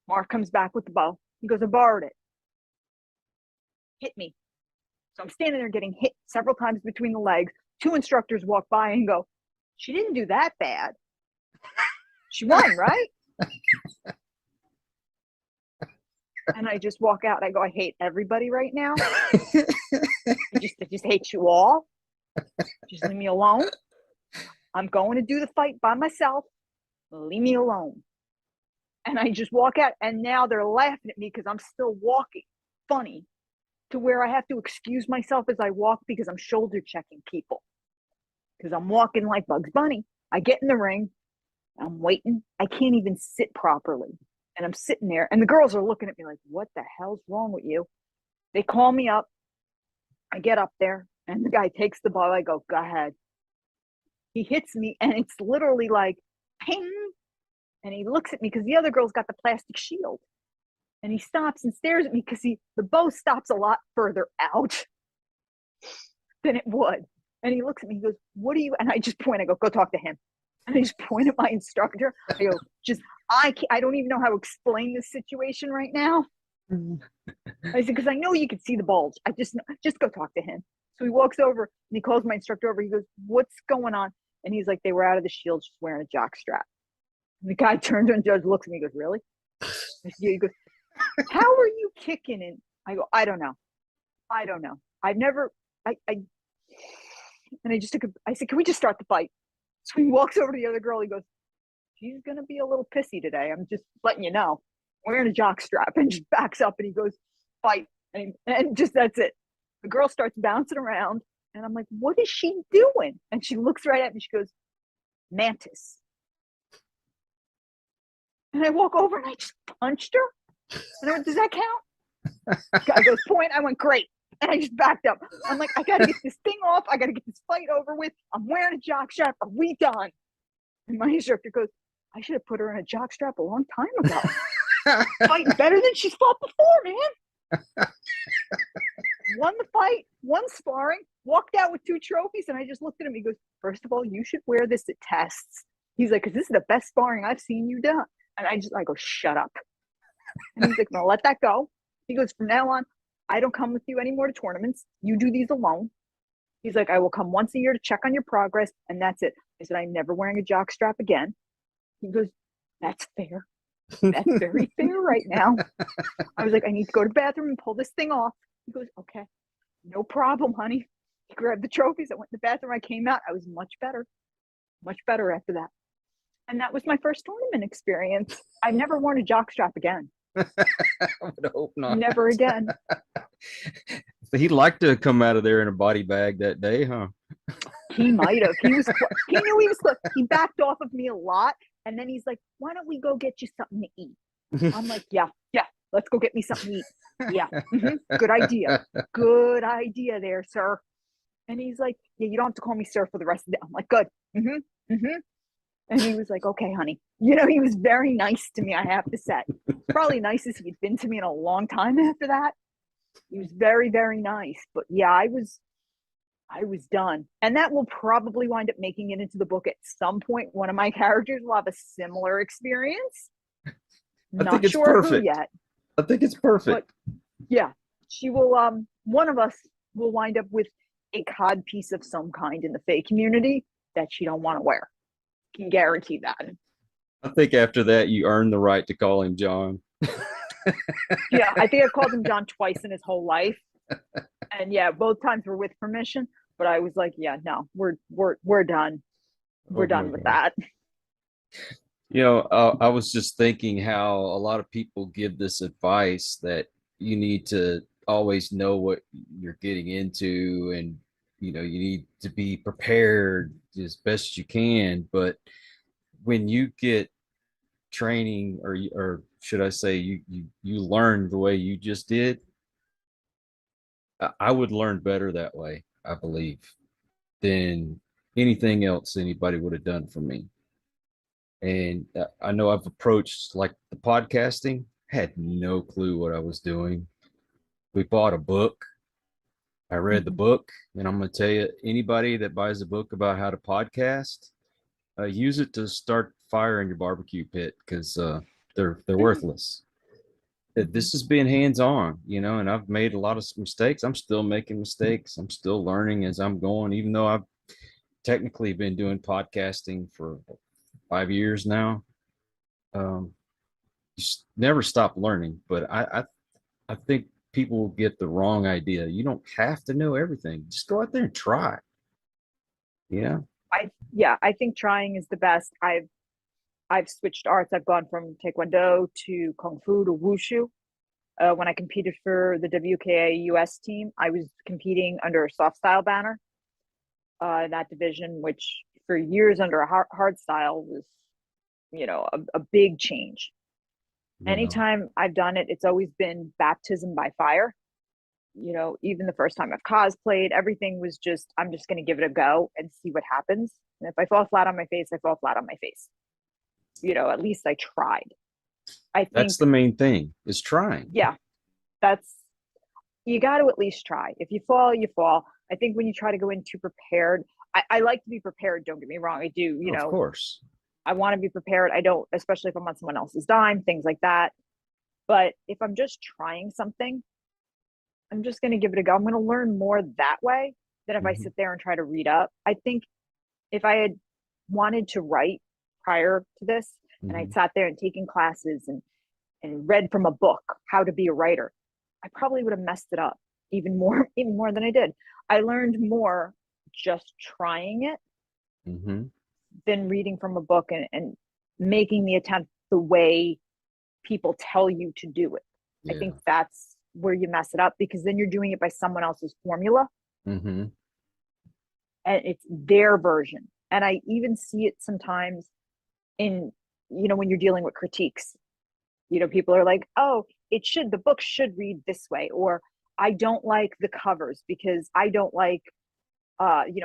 S4: Mark comes back with the bow. He goes, I borrowed it. Hit me. So I'm standing there getting hit several times between the legs. 2 instructors walk by and go, she didn't do that bad. She won, right? And I just walk out. I go, I hate everybody right now. I just hate you all. Just leave me alone. I'm going to do the fight by myself. Leave me alone. And I just walk out. And now they're laughing at me because I'm still walking funny to where I have to excuse myself as I walk because I'm shoulder checking people. Because I'm walking like Bugs Bunny. I get in the ring. I'm waiting. I can't even sit properly. And I'm sitting there. And the girls are looking at me like, what the hell's wrong with you? They call me up. I get up there. And the guy takes the ball. I go, go ahead. He hits me. And it's literally like, ping. And he looks at me because the other girl's got the plastic shield. And he stops and stares at me because the bow stops a lot further out than it would. And he looks at me, he goes, what are you? And I just point, I go talk to him. And I just point at my instructor. I go, I don't even know how to explain this situation right now. I said, because I know you could see the bulge. I just go talk to him. So he walks over and he calls my instructor over. He goes, what's going on? And he's like, they were out of the shield just wearing a jock strap. And the guy turns and judge looks at me and goes, really? I said, yeah. He goes, how are you kicking it? I go, I don't know. I've never, and I said, can we just start the fight? So he walks over to the other girl. He goes, she's going to be a little pissy today. I'm just letting you know. Wearing a jock strap, and just backs up and he goes, fight. And just, that's it. The girl starts bouncing around and I'm like, what is she doing? And she looks right at me. She goes, mantis. And I walk over and I just punched her. And I went, does that count? Guy goes, point. I went, great. And I just backed up. I'm like, I got to get this thing off. I got to get this fight over with. I'm wearing a jock strap. Are we done? And my instructor goes, I should have put her in a jock strap a long time ago. Fighting better than she's fought before, man. Won the fight, won sparring, walked out with 2 trophies. And I just looked at him. He goes, first of all, you should wear this at tests. He's like, because this is the best sparring I've seen you done. And I go, shut up. And he's like, no, let that go. He goes, from now on, I don't come with you anymore to tournaments. You do these alone. He's like, I will come once a year to check on your progress. And that's it. I said, I'm never wearing a jock strap again. He goes, that's fair. That's very fair right now. I was like, I need to go to the bathroom and pull this thing off. He goes, okay, no problem, honey. He grabbed the trophies. I went to the bathroom. I came out. I was much better. much better after that. And that was my first tournament experience. I've never worn a jockstrap again.
S3: I would hope not.
S4: Never again.
S3: He'd like to come out of there in a body bag that day, huh?
S4: He might have. He knew he was close. He backed off of me a lot. And then he's like, why don't we go get you something to eat? I'm like, yeah, let's go get me something to eat. Yeah, good idea. Good idea there, sir. And he's like, yeah, you don't have to call me sir for the rest of the day. I'm like, good. And he was like, okay, honey. He was very nice to me, I have to say. Probably nicest he'd been to me in a long time after that. He was very, very nice. But yeah, I was done. And that will probably wind up making it into the book at some point. One of my characters will have a similar experience. Not sure who yet.
S3: I think it's perfect.
S4: But yeah, she will, one of us will wind up with a cod piece of some kind in the Fae community that she don't want to wear. Can guarantee that.
S3: I think after that, you earn the right to call him John.
S4: Yeah, I think I've called him John twice in his whole life. And yeah, both times were with permission. But I was like, yeah, no, we're done. We're done with that.
S3: I was just thinking how a lot of people give this advice that you need to always know what you're getting into, and you need to be prepared as best you can. But when you get training, or should I say, you learn the way you just did, I would learn better that way, I believe, than anything else anybody would have done for me. And I know I've approached like the podcasting, had no clue what I was doing. We bought a book. I read the book, and I'm going to tell you, anybody that buys a book about how to podcast, use it to start fire in your barbecue pit, because they're worthless. This is being hands-on, and I've made a lot of mistakes. I'm still making mistakes. I'm still learning as I'm going, even though I've technically been doing podcasting for 5 years now. You never stop learning, but I think people will get the wrong idea. You don't have to know everything. Just go out there and try. Yeah.
S4: I think trying is the best. I've switched arts. I've gone from Taekwondo to Kung Fu to Wushu. When I competed for the WKA US team, I was competing under a soft style banner. That division, which for years under a hard style was, a big change. Yeah. Anytime I've done it, it's always been baptism by fire. Even the first time I've cosplayed, everything was just, I'm just going to give it a go and see what happens. And if I fall flat on my face, I fall flat on my face. At least I tried. I think
S3: that's the main thing, is trying.
S4: Yeah. You got to at least try. If you fall, you fall. I think when you try to go in too prepared, I like to be prepared. Don't get me wrong. I do,
S3: Of course.
S4: I want to be prepared. I don't, especially if I'm on someone else's dime, things like that. But if I'm just trying something, I'm just going to give it a go. I'm going to learn more that way than if I sit there and try to read up. I think if I had wanted to write prior to this, and I'd sat there and taken classes and read from a book how to be a writer, I probably would have messed it up even more than I did. I learned more just trying it than reading from a book and making the attempt the way people tell you to do it. Yeah. I think that's where you mess it up, because then you're doing it by someone else's formula. And it's their version. And I even see it sometimes in, when you're dealing with critiques, people are like, oh, the book should read this way, or I don't like the covers because I don't like,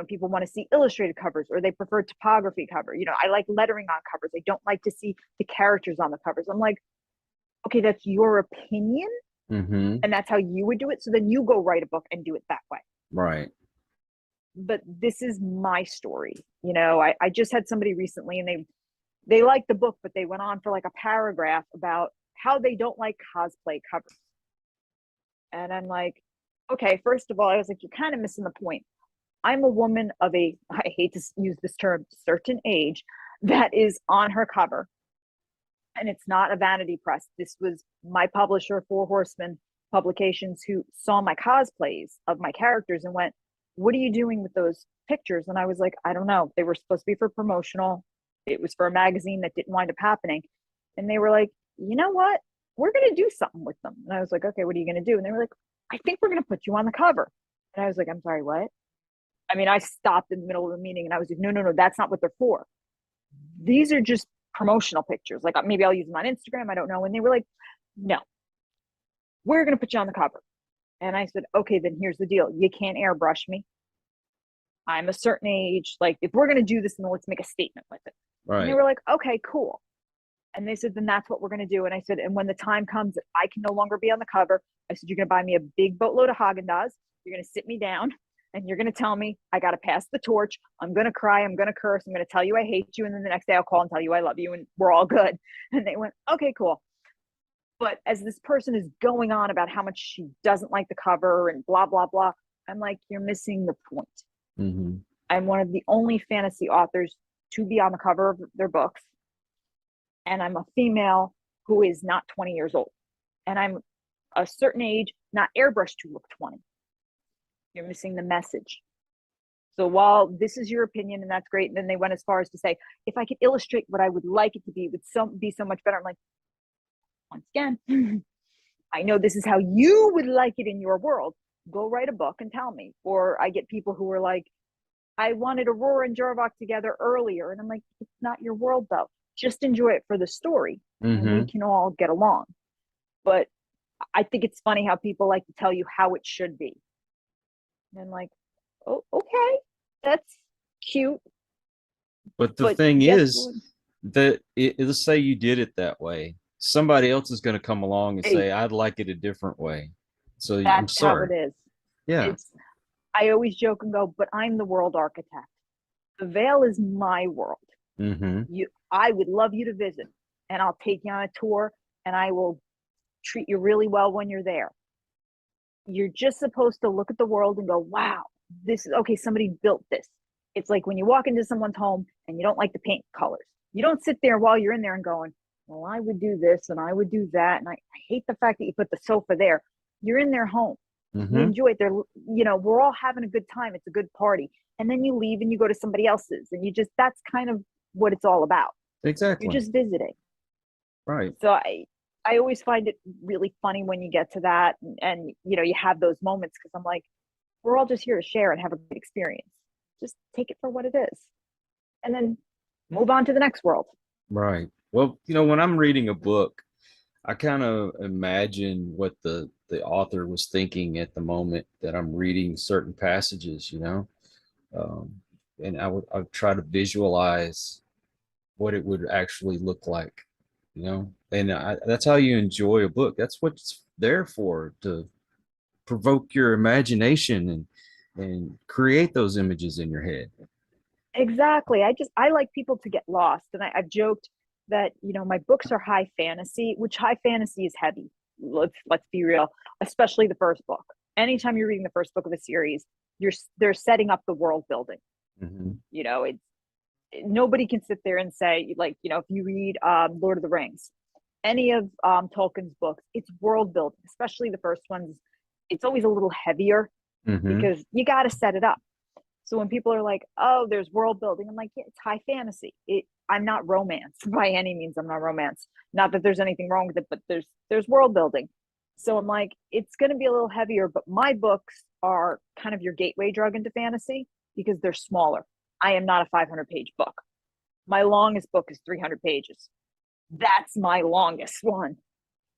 S4: people want to see illustrated covers, or they prefer typography cover. I like lettering on covers. I don't like to see the characters on the covers. I'm like, okay, that's your opinion. And that's how you would do it. So then you go write a book and do it that way.
S3: Right.
S4: But this is my story. I just had somebody recently, and they liked the book, but they went on for like a paragraph about how they don't like cosplay covers. And I'm like, okay, first of all, I was like, you're kind of missing the point. I'm a woman of I hate to use this term, certain age, that is on her cover. And it's not a vanity press. This was my publisher, Four Horsemen Publications, who saw my cosplays of my characters and went, what are you doing with those pictures? And I was like, I don't know. They were supposed to be for promotional. It was for a magazine that didn't wind up happening. And they were like, you know what? We're going to do something with them. And I was like, okay, what are you going to do? And they were like, I think we're going to put you on the cover. And I was like, I'm sorry, what? I mean, I stopped in the middle of the meeting and I was like, no, that's not what they're for. These are just promotional pictures. Like maybe I'll use them on Instagram. I don't know. And they were like, no, we're going to put you on the cover. And I said, okay, then here's the deal. You can't airbrush me. I'm a certain age. Like, if we're going to do this, then let's make a statement with it.
S3: Right.
S4: And they were like, okay, cool. And they said, then that's what we're going to do. And I said, and when the time comes that I can no longer be on the cover, I said, you're going to buy me a big boatload of Haagen-Dazs. You're going to sit me down and you're going to tell me I got to pass the torch. I'm going to cry. I'm going to curse. I'm going to tell you I hate you. And then the next day I'll call and tell you I love you. And we're all good. And they went, okay, cool. But as this person is going on about how much she doesn't like the cover and blah, blah, blah, I'm like, you're missing the point.
S3: Mm-hmm.
S4: I'm one of the only fantasy authors to be on the cover of their books. And I'm a female who is not 20 years old. And I'm a certain age, not airbrushed to look 20. You're missing the message. So while this is your opinion and that's great, and then they went as far as to say, if I could illustrate what I would like it to be, it would be so much better. I'm like, once again, I know this is how you would like it in your world. Go write a book and tell me. Or I get people who are like, I wanted Aurora and Jorvok together earlier. And I'm like, it's not your world though. Just enjoy it for the story.
S3: Mm-hmm.
S4: And we can all get along. But I think it's funny how people like to tell you how it should be. And I'm like, oh, okay, that's cute.
S3: But the thing is that let's say you did it that way. Somebody else is going to come along and say, I'd like it a different way. So I'm sorry.
S4: That's how it is.
S3: Yeah.
S4: I always joke and go, but I'm the world architect. The Vale is my world.
S3: Mm-hmm.
S4: I would love you to visit, and I'll take you on a tour, and I will treat you really well when you're there. You're just supposed to look at the world and go, wow, this is okay. Somebody built this. It's like when you walk into someone's home and you don't like the paint colors. You don't sit there while you're in there and going, well, I would do this and I would do that. And I hate the fact that you put the sofa there. You're in their home.
S3: Mm-hmm.
S4: You enjoy it. We're all having a good time. It's a good party. And then you leave and you go to somebody else's and that's kind of what it's all about.
S3: Exactly.
S4: You're just visiting.
S3: Right.
S4: So I always find it really funny when you get to that and you have those moments because I'm like, we're all just here to share and have a good experience. Just take it for what it is and then move on to the next world.
S3: Right. Well, when I'm reading a book, I kind of imagine what the author was thinking at the moment that I'm reading certain passages, and I would try to visualize what it would actually look like, and that's how you enjoy a book. That's what it's there for, to provoke your imagination and create those images in your head.
S4: Exactly. I like people to get lost, and I've joked that my books are high fantasy, which high fantasy is heavy. Let's be real, especially the first book. Anytime you're reading the first book of a series, they're setting up the world building.
S3: Mm-hmm.
S4: Nobody can sit there and say, like, if you read Lord of the Rings, any of Tolkien's books, it's world building, especially the first ones. It's always a little heavier
S3: mm-hmm.
S4: because you got to set it up. So when people are like, oh, there's world building, I'm like, yeah, it's high fantasy. I'm not romance by any means. I'm not romance. Not that there's anything wrong with it, but there's world building. So I'm like, it's going to be a little heavier, but my books are kind of your gateway drug into fantasy because they're smaller. I am not a 500-page book. My longest book is 300 pages. That's my longest one.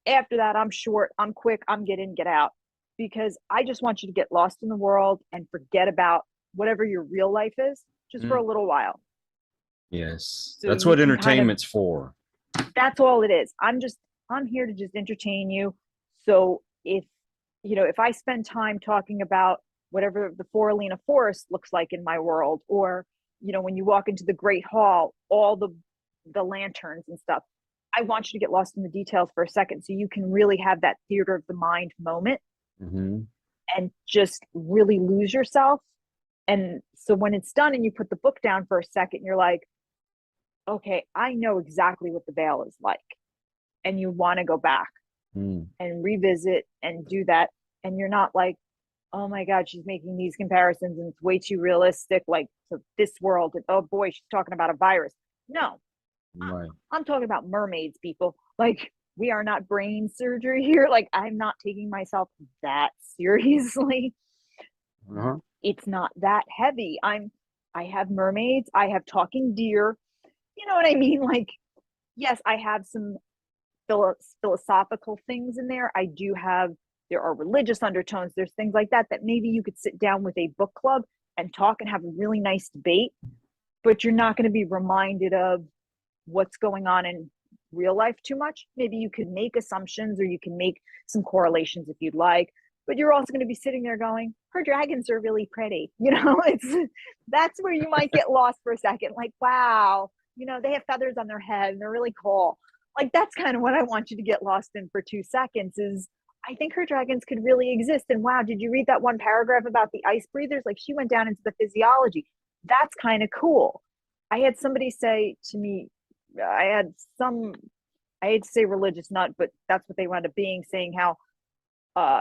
S4: After that, I'm short, I'm quick, I'm get in, get out, because I just want you to get lost in the world and forget about whatever your real life is just for a little while.
S3: Yes.
S4: So
S3: that's what entertainment's for.
S4: That's all it is. I'm here to just entertain you. So if I spend time talking about whatever the Foralina forest looks like in my world, or, when you walk into the Great Hall, all the lanterns and stuff, I want you to get lost in the details for a second so you can really have that theater of the mind moment
S3: mm-hmm.
S4: and just really lose yourself. And so when it's done and you put the book down for a second, you're like, okay, I know exactly what the Vale is like. And you want to go back and revisit and do that. And you're not like, oh my God, she's making these comparisons and it's way too realistic, like to this world. And oh boy, she's talking about a virus. No,
S3: Right.
S4: I'm talking about mermaids, people. Like, we are not brain surgery here. Like, I'm not taking myself that seriously.
S3: Uh-huh.
S4: It's not that heavy. I have mermaids, I have talking deer. You know what I mean? Like, yes, I have some philosophical things in there. There are religious undertones. There's things like that maybe you could sit down with a book club and talk and have a really nice debate, but you're not going to be reminded of what's going on in real life too much. Maybe you could make assumptions or you can make some correlations if you'd like, but you're also going to be sitting there going, her dragons are really pretty. That's where you might get lost for a second. Like, wow, they have feathers on their head and they're really cool. Like, that's kind of what I want you to get lost in for 2 seconds is, I think her dragons could really exist. And wow, did you read that one paragraph about the ice breathers? Like, she went down into the physiology. That's kind of cool. I had somebody say to me, I hate to say religious nut, but that's what they wound up being, saying how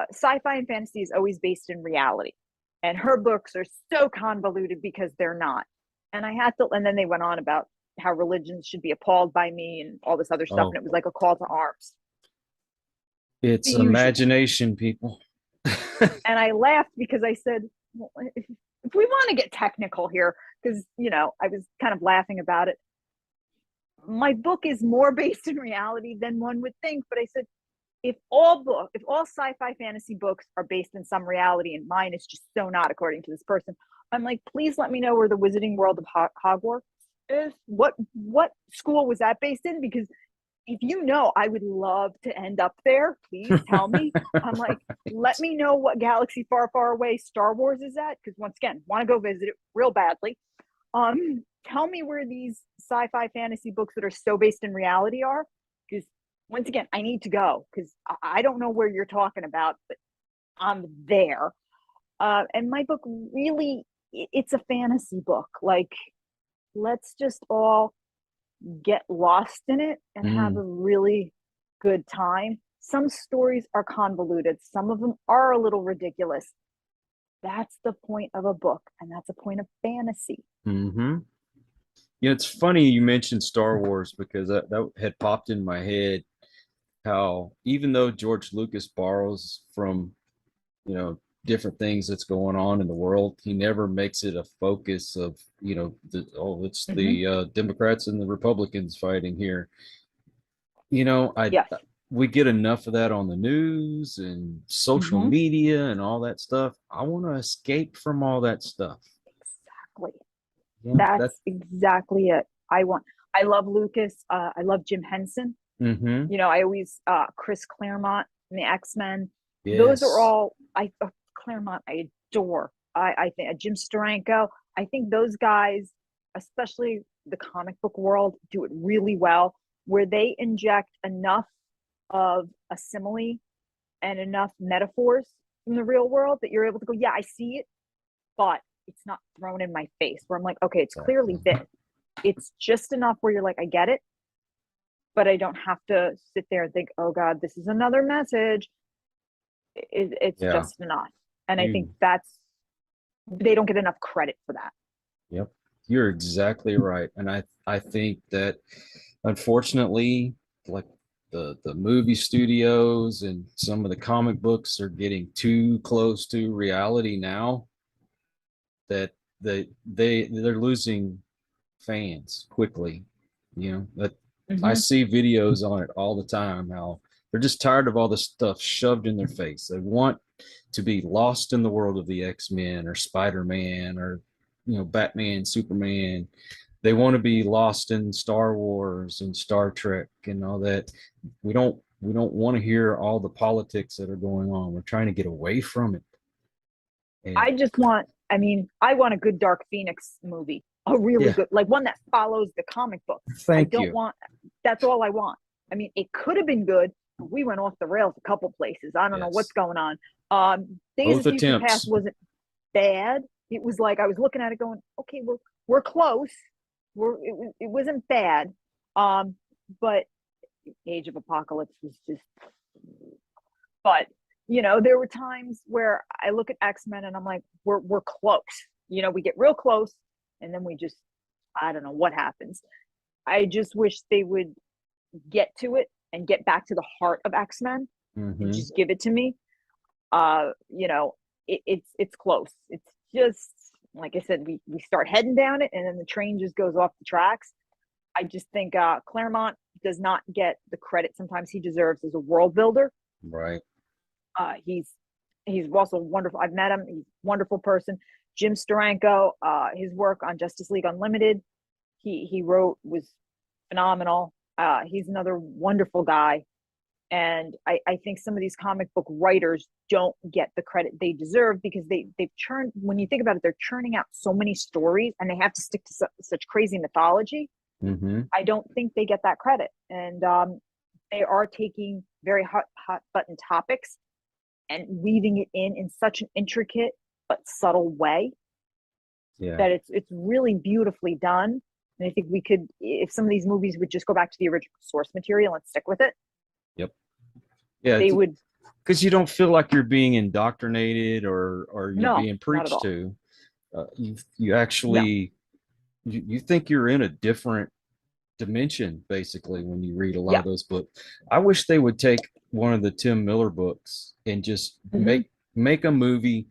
S4: sci-fi and fantasy is always based in reality. And her books are so convoluted because they're not. And then they went on about how religions should be appalled by me and all this other stuff.
S3: Oh.
S4: And it was like a call to arms.
S3: It's imagination, people.
S4: And I laughed because I said, well, if we want to get technical here, because, I was kind of laughing about it. My book is more based in reality than one would think. But I said, if all sci-fi fantasy books are based in some reality and mine is just so not, according to this person, I'm like, please let me know where the Wizarding World of Hogwarts is. What school was that based in? Because if I would love to end up there. Please tell me. I'm like, let me know what galaxy far, far away Star Wars is at. Because once again, want to go visit it real badly. Tell me where these sci-fi fantasy books that are so based in reality are. Because once again, I need to go because I don't know where you're talking about, but I'm there. And my book really, it's a fantasy book. Like, let's just all get lost in it and have a really good time. Some stories are convoluted. Some of them are a little ridiculous. That's the point of a book, and that's a point of fantasy.
S3: Mm-hmm. It's funny you mentioned Star Wars because that had popped in my head how even though George Lucas borrows from, different things that's going on in the world, he never makes it a focus of, it's the Democrats and the Republicans fighting here.
S4: Yes.
S3: We get enough of that on the news and social media and all that stuff. I want to escape from all that stuff.
S4: Exactly. That's exactly it. I love Lucas. I love Jim Henson. I always Chris Claremont and the X-Men.
S3: Yes.
S4: Those are all Claremont I adore. I think Jim Steranko. I think those guys, especially the comic book world, do it really well, where they inject enough of a simile and enough metaphors from the real world that you're able to go, yeah, I see it, but it's not thrown in my face where I'm like, okay, it's clearly this. It's just enough where you're like, I get it, but I don't have to sit there and think, oh God, this is another message. It's just enough. And I think they don't get enough credit for that.
S3: Yep. You're exactly right. And I think that unfortunately, like the movie studios and some of the comic books are getting too close to reality now that they're losing fans quickly. That I see videos on it all the time, how they're just tired of all this stuff shoved in their face. They want to be lost in the world of the X-Men or Spider-Man or, Batman, Superman. They want to be lost in Star Wars and Star Trek and all that. We don't want to hear all the politics that are going on. We're trying to get away from it. And
S4: I want a good Dark Phoenix movie. A really good, like one that follows the comic book. That's all I want. It could have been good, but we went off the rails a couple places. I don't know what's going on. Days of Future Past wasn't bad. It was like I was looking at it going, okay, we're close. It wasn't bad. But Age of Apocalypse was just. But there were times where I look at X-Men and I'm like, we're close. We get real close, and then we just, I don't know what happens. I just wish they would get to it and get back to the heart of X-Men and just give it to me. It's close. It's just, like I said, we start heading down it, and then the train just goes off the tracks. I just think Claremont does not get the credit sometimes he deserves as a world builder.
S3: Right.
S4: He's also wonderful. I've met him. He's a wonderful person. Jim Steranko, his work on Justice League Unlimited, he wrote, was phenomenal. He's another wonderful guy. And I think some of these comic book writers don't get the credit they deserve because they've churned, when you think about it, they're churning out so many stories and they have to stick to such crazy mythology. I don't think they get that credit. And they are taking very hot button topics and weaving it in such an intricate but subtle way that it's really beautifully done. And I think we could, if some of these movies would just go back to the original source material and stick with it.
S3: Yep. Yeah,
S4: they would,
S3: because you don't feel like you're being indoctrinated or you're being
S4: not at
S3: preached
S4: all.
S3: to. You actually you think you're in a different dimension basically when you read a lot of those books. I wish they would take one of the Tim Miller books and just make a movie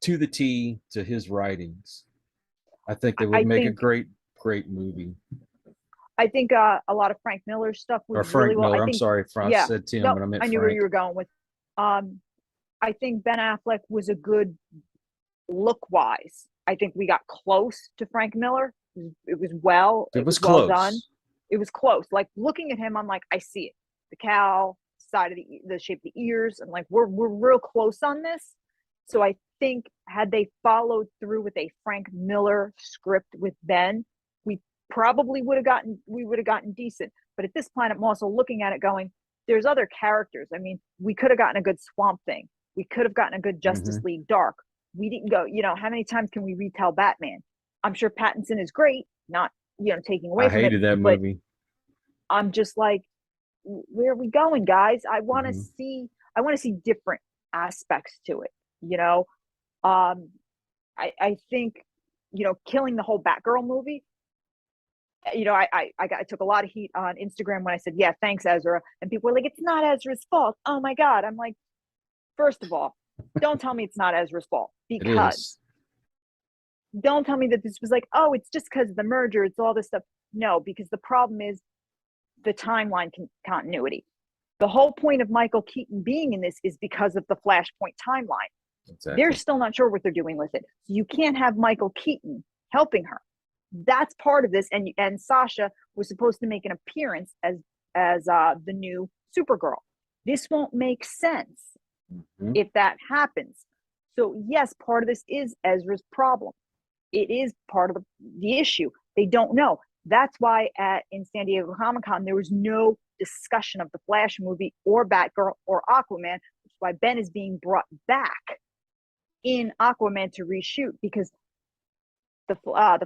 S3: to the T to his writings. I think they would make a great movie.
S4: I think a lot of Frank Miller stuff was
S3: or Frank
S4: really well.
S3: Miller. I'm sorry, Frank said Tim, but I meant
S4: I knew
S3: Frank.
S4: where you were going with. I think Ben Affleck was a good look-wise. I think we got close to Frank Miller. It was well.
S3: It was
S4: well
S3: close.
S4: done. It was close. Like looking at him, I'm like, I see it. The cowl, side of the shape of the ears. I'm like, we're real close on this. So I think had they followed through with a Frank Miller script with Ben, we probably would have gotten decent. But at this point, I'm also looking at it going, there's other characters. I mean, we could have gotten a good Swamp Thing. We could have gotten a good Justice League Dark. We didn't go, how many times can we retell Batman? I'm sure Pattinson is great, not, taking away from it.
S3: I hated that movie.
S4: I'm just like, where are we going, guys? I want to see different aspects to it. I think, killing the whole Batgirl movie, I took a lot of heat on Instagram when I said, yeah, thanks, Ezra. And people were like, it's not Ezra's fault. Oh my God. I'm like, first of all, don't tell me it's not Ezra's fault, because don't tell me that this was like, oh, it's just because of the merger. It's all this stuff. No, because the problem is the timeline continuity. The whole point of Michael Keaton being in this is because of the Flashpoint timeline. Exactly. They're still not sure what they're doing with it. So you can't have Michael Keaton helping her. That's part of this. And Sasha was supposed to make an appearance as the new Supergirl. This won't make sense if that happens. So yes, part of this is Ezra's problem. It is part of the issue. They don't know. That's why in San Diego Comic-Con, there was no discussion of the Flash movie or Batgirl or Aquaman, which is why Ben is being brought back in Aquaman to reshoot, because the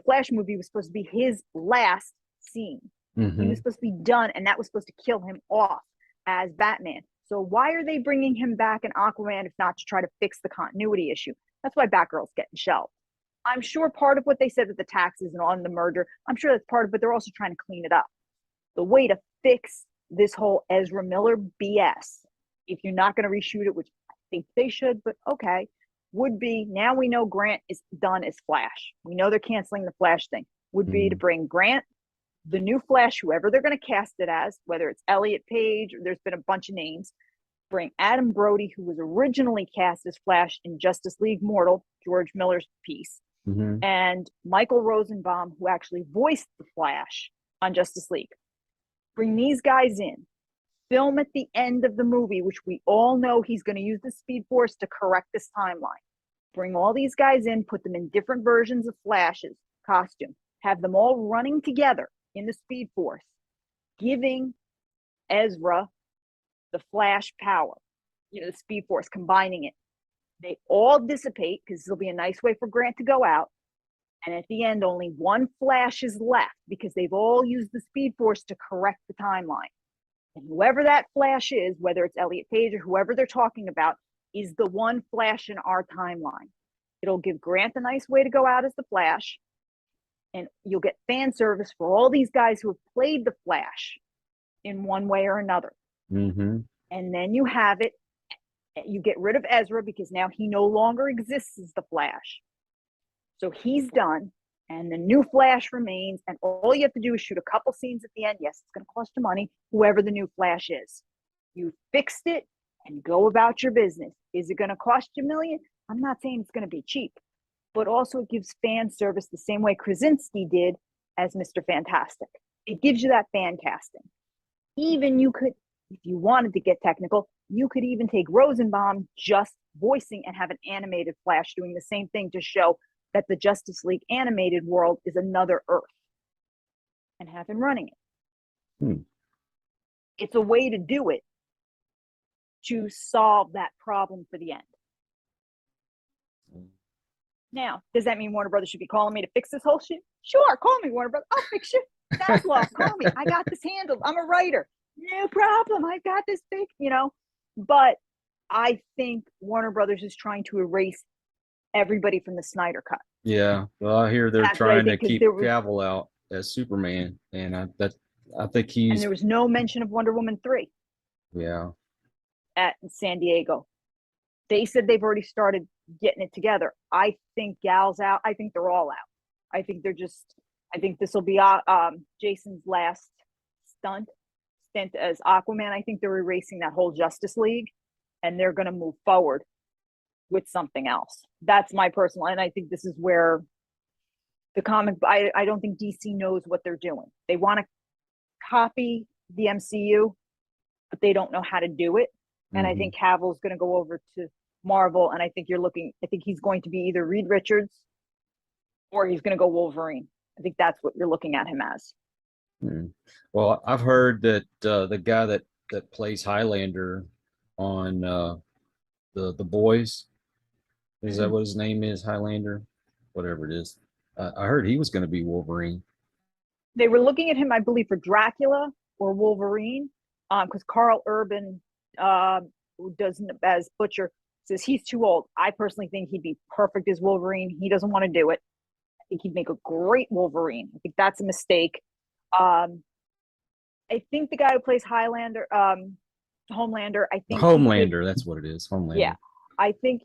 S4: Flash movie was supposed to be his last scene. He was supposed to be done, and that was supposed to kill him off as Batman. So why are they bringing him back in Aquaman if not to try to fix the continuity issue? That's why Batgirl's getting shelved. I'm sure part of what they said that the taxes and on the merger, I'm sure that's part of it, but they're also trying to clean it up. The way to fix this whole Ezra Miller BS, if you're not going to reshoot it, which I think they should, but okay, would be, now we know Grant is done as Flash. We know they're canceling the Flash thing. Would be to bring Grant, the new Flash, whoever they're going to cast it as, whether it's Elliot Page, or there's been a bunch of names, bring Adam Brody, who was originally cast as Flash in Justice League Mortal, George Miller's piece, and Michael Rosenbaum, who actually voiced the Flash on Justice League. Bring these guys in, film at the end of the movie, which we all know he's going to use the Speed Force to correct this timeline. Bring all these guys in, put them in different versions of Flash's costume, have them all running together in the Speed Force, giving Ezra the Flash power, the Speed Force, combining it. They all dissipate because this will be a nice way for Grant to go out. And at the end, only one Flash is left because they've all used the Speed Force to correct the timeline. And whoever that Flash is, whether it's Elliot Page or whoever they're talking about, is the one Flash in our timeline. It'll give Grant a nice way to go out as the Flash, and you'll get fan service for all these guys who have played the Flash in one way or another.
S3: Mm-hmm.
S4: And then you have it, you get rid of Ezra because now he no longer exists as the Flash. So he's done, and the new Flash remains, and all you have to do is shoot a couple scenes at the end. Yes, it's going to cost you money, whoever the new Flash is. You fixed it and go about your business. Is it going to cost you $1 million? I'm not saying it's going to be cheap, but also it gives fan service the same way Krasinski did as Mr. Fantastic. It gives you that fan casting. Even you could, if you wanted to get technical, you could even take Rosenbaum just voicing and have an animated Flash doing the same thing to show that the Justice League animated world is another Earth and have him running it. It's a way to do it to solve that problem for the end. Now, does that mean Warner Brothers should be calling me to fix this whole shit? Sure, call me, Warner Brothers. I'll fix you. Zaslav, call me. I got this handled. I'm a writer. No problem. I got this big, But I think Warner Brothers is trying to erase everybody from the Snyder Cut.
S3: Yeah. Well, I hear they're trying to keep Cavill out as Superman, and I think he's.
S4: And there was no mention of Wonder Woman 3.
S3: Yeah.
S4: At San Diego. They said they've already started getting it together. I think Gal's out. I think they're all out. I think this will be Jason's last stint as Aquaman. I think they're erasing that whole Justice League, and they're going to move forward with something else. That's my personal, and I think this is where the comic, I don't think DC knows what they're doing. They want to copy the MCU, but they don't know how to do it. And I think Cavill's going to go over to Marvel, and I think he's going to be either Reed Richards or he's going to go Wolverine. I think that's what you're looking at him as.
S3: Well, I've heard that the guy that plays Highlander on the Boys, is that what his name is? Highlander, whatever it is. I heard he was going to be Wolverine.
S4: They were looking at him, I believe, for Dracula or Wolverine, because Carl Urban, who does as Butcher, says he's too old. I personally think he'd be perfect as Wolverine. He doesn't want to do it. I think he'd make a great Wolverine. I think that's a mistake. I think the guy who plays Homelander, I think
S3: Homelander, that's what it is. Homelander.
S4: Yeah. I think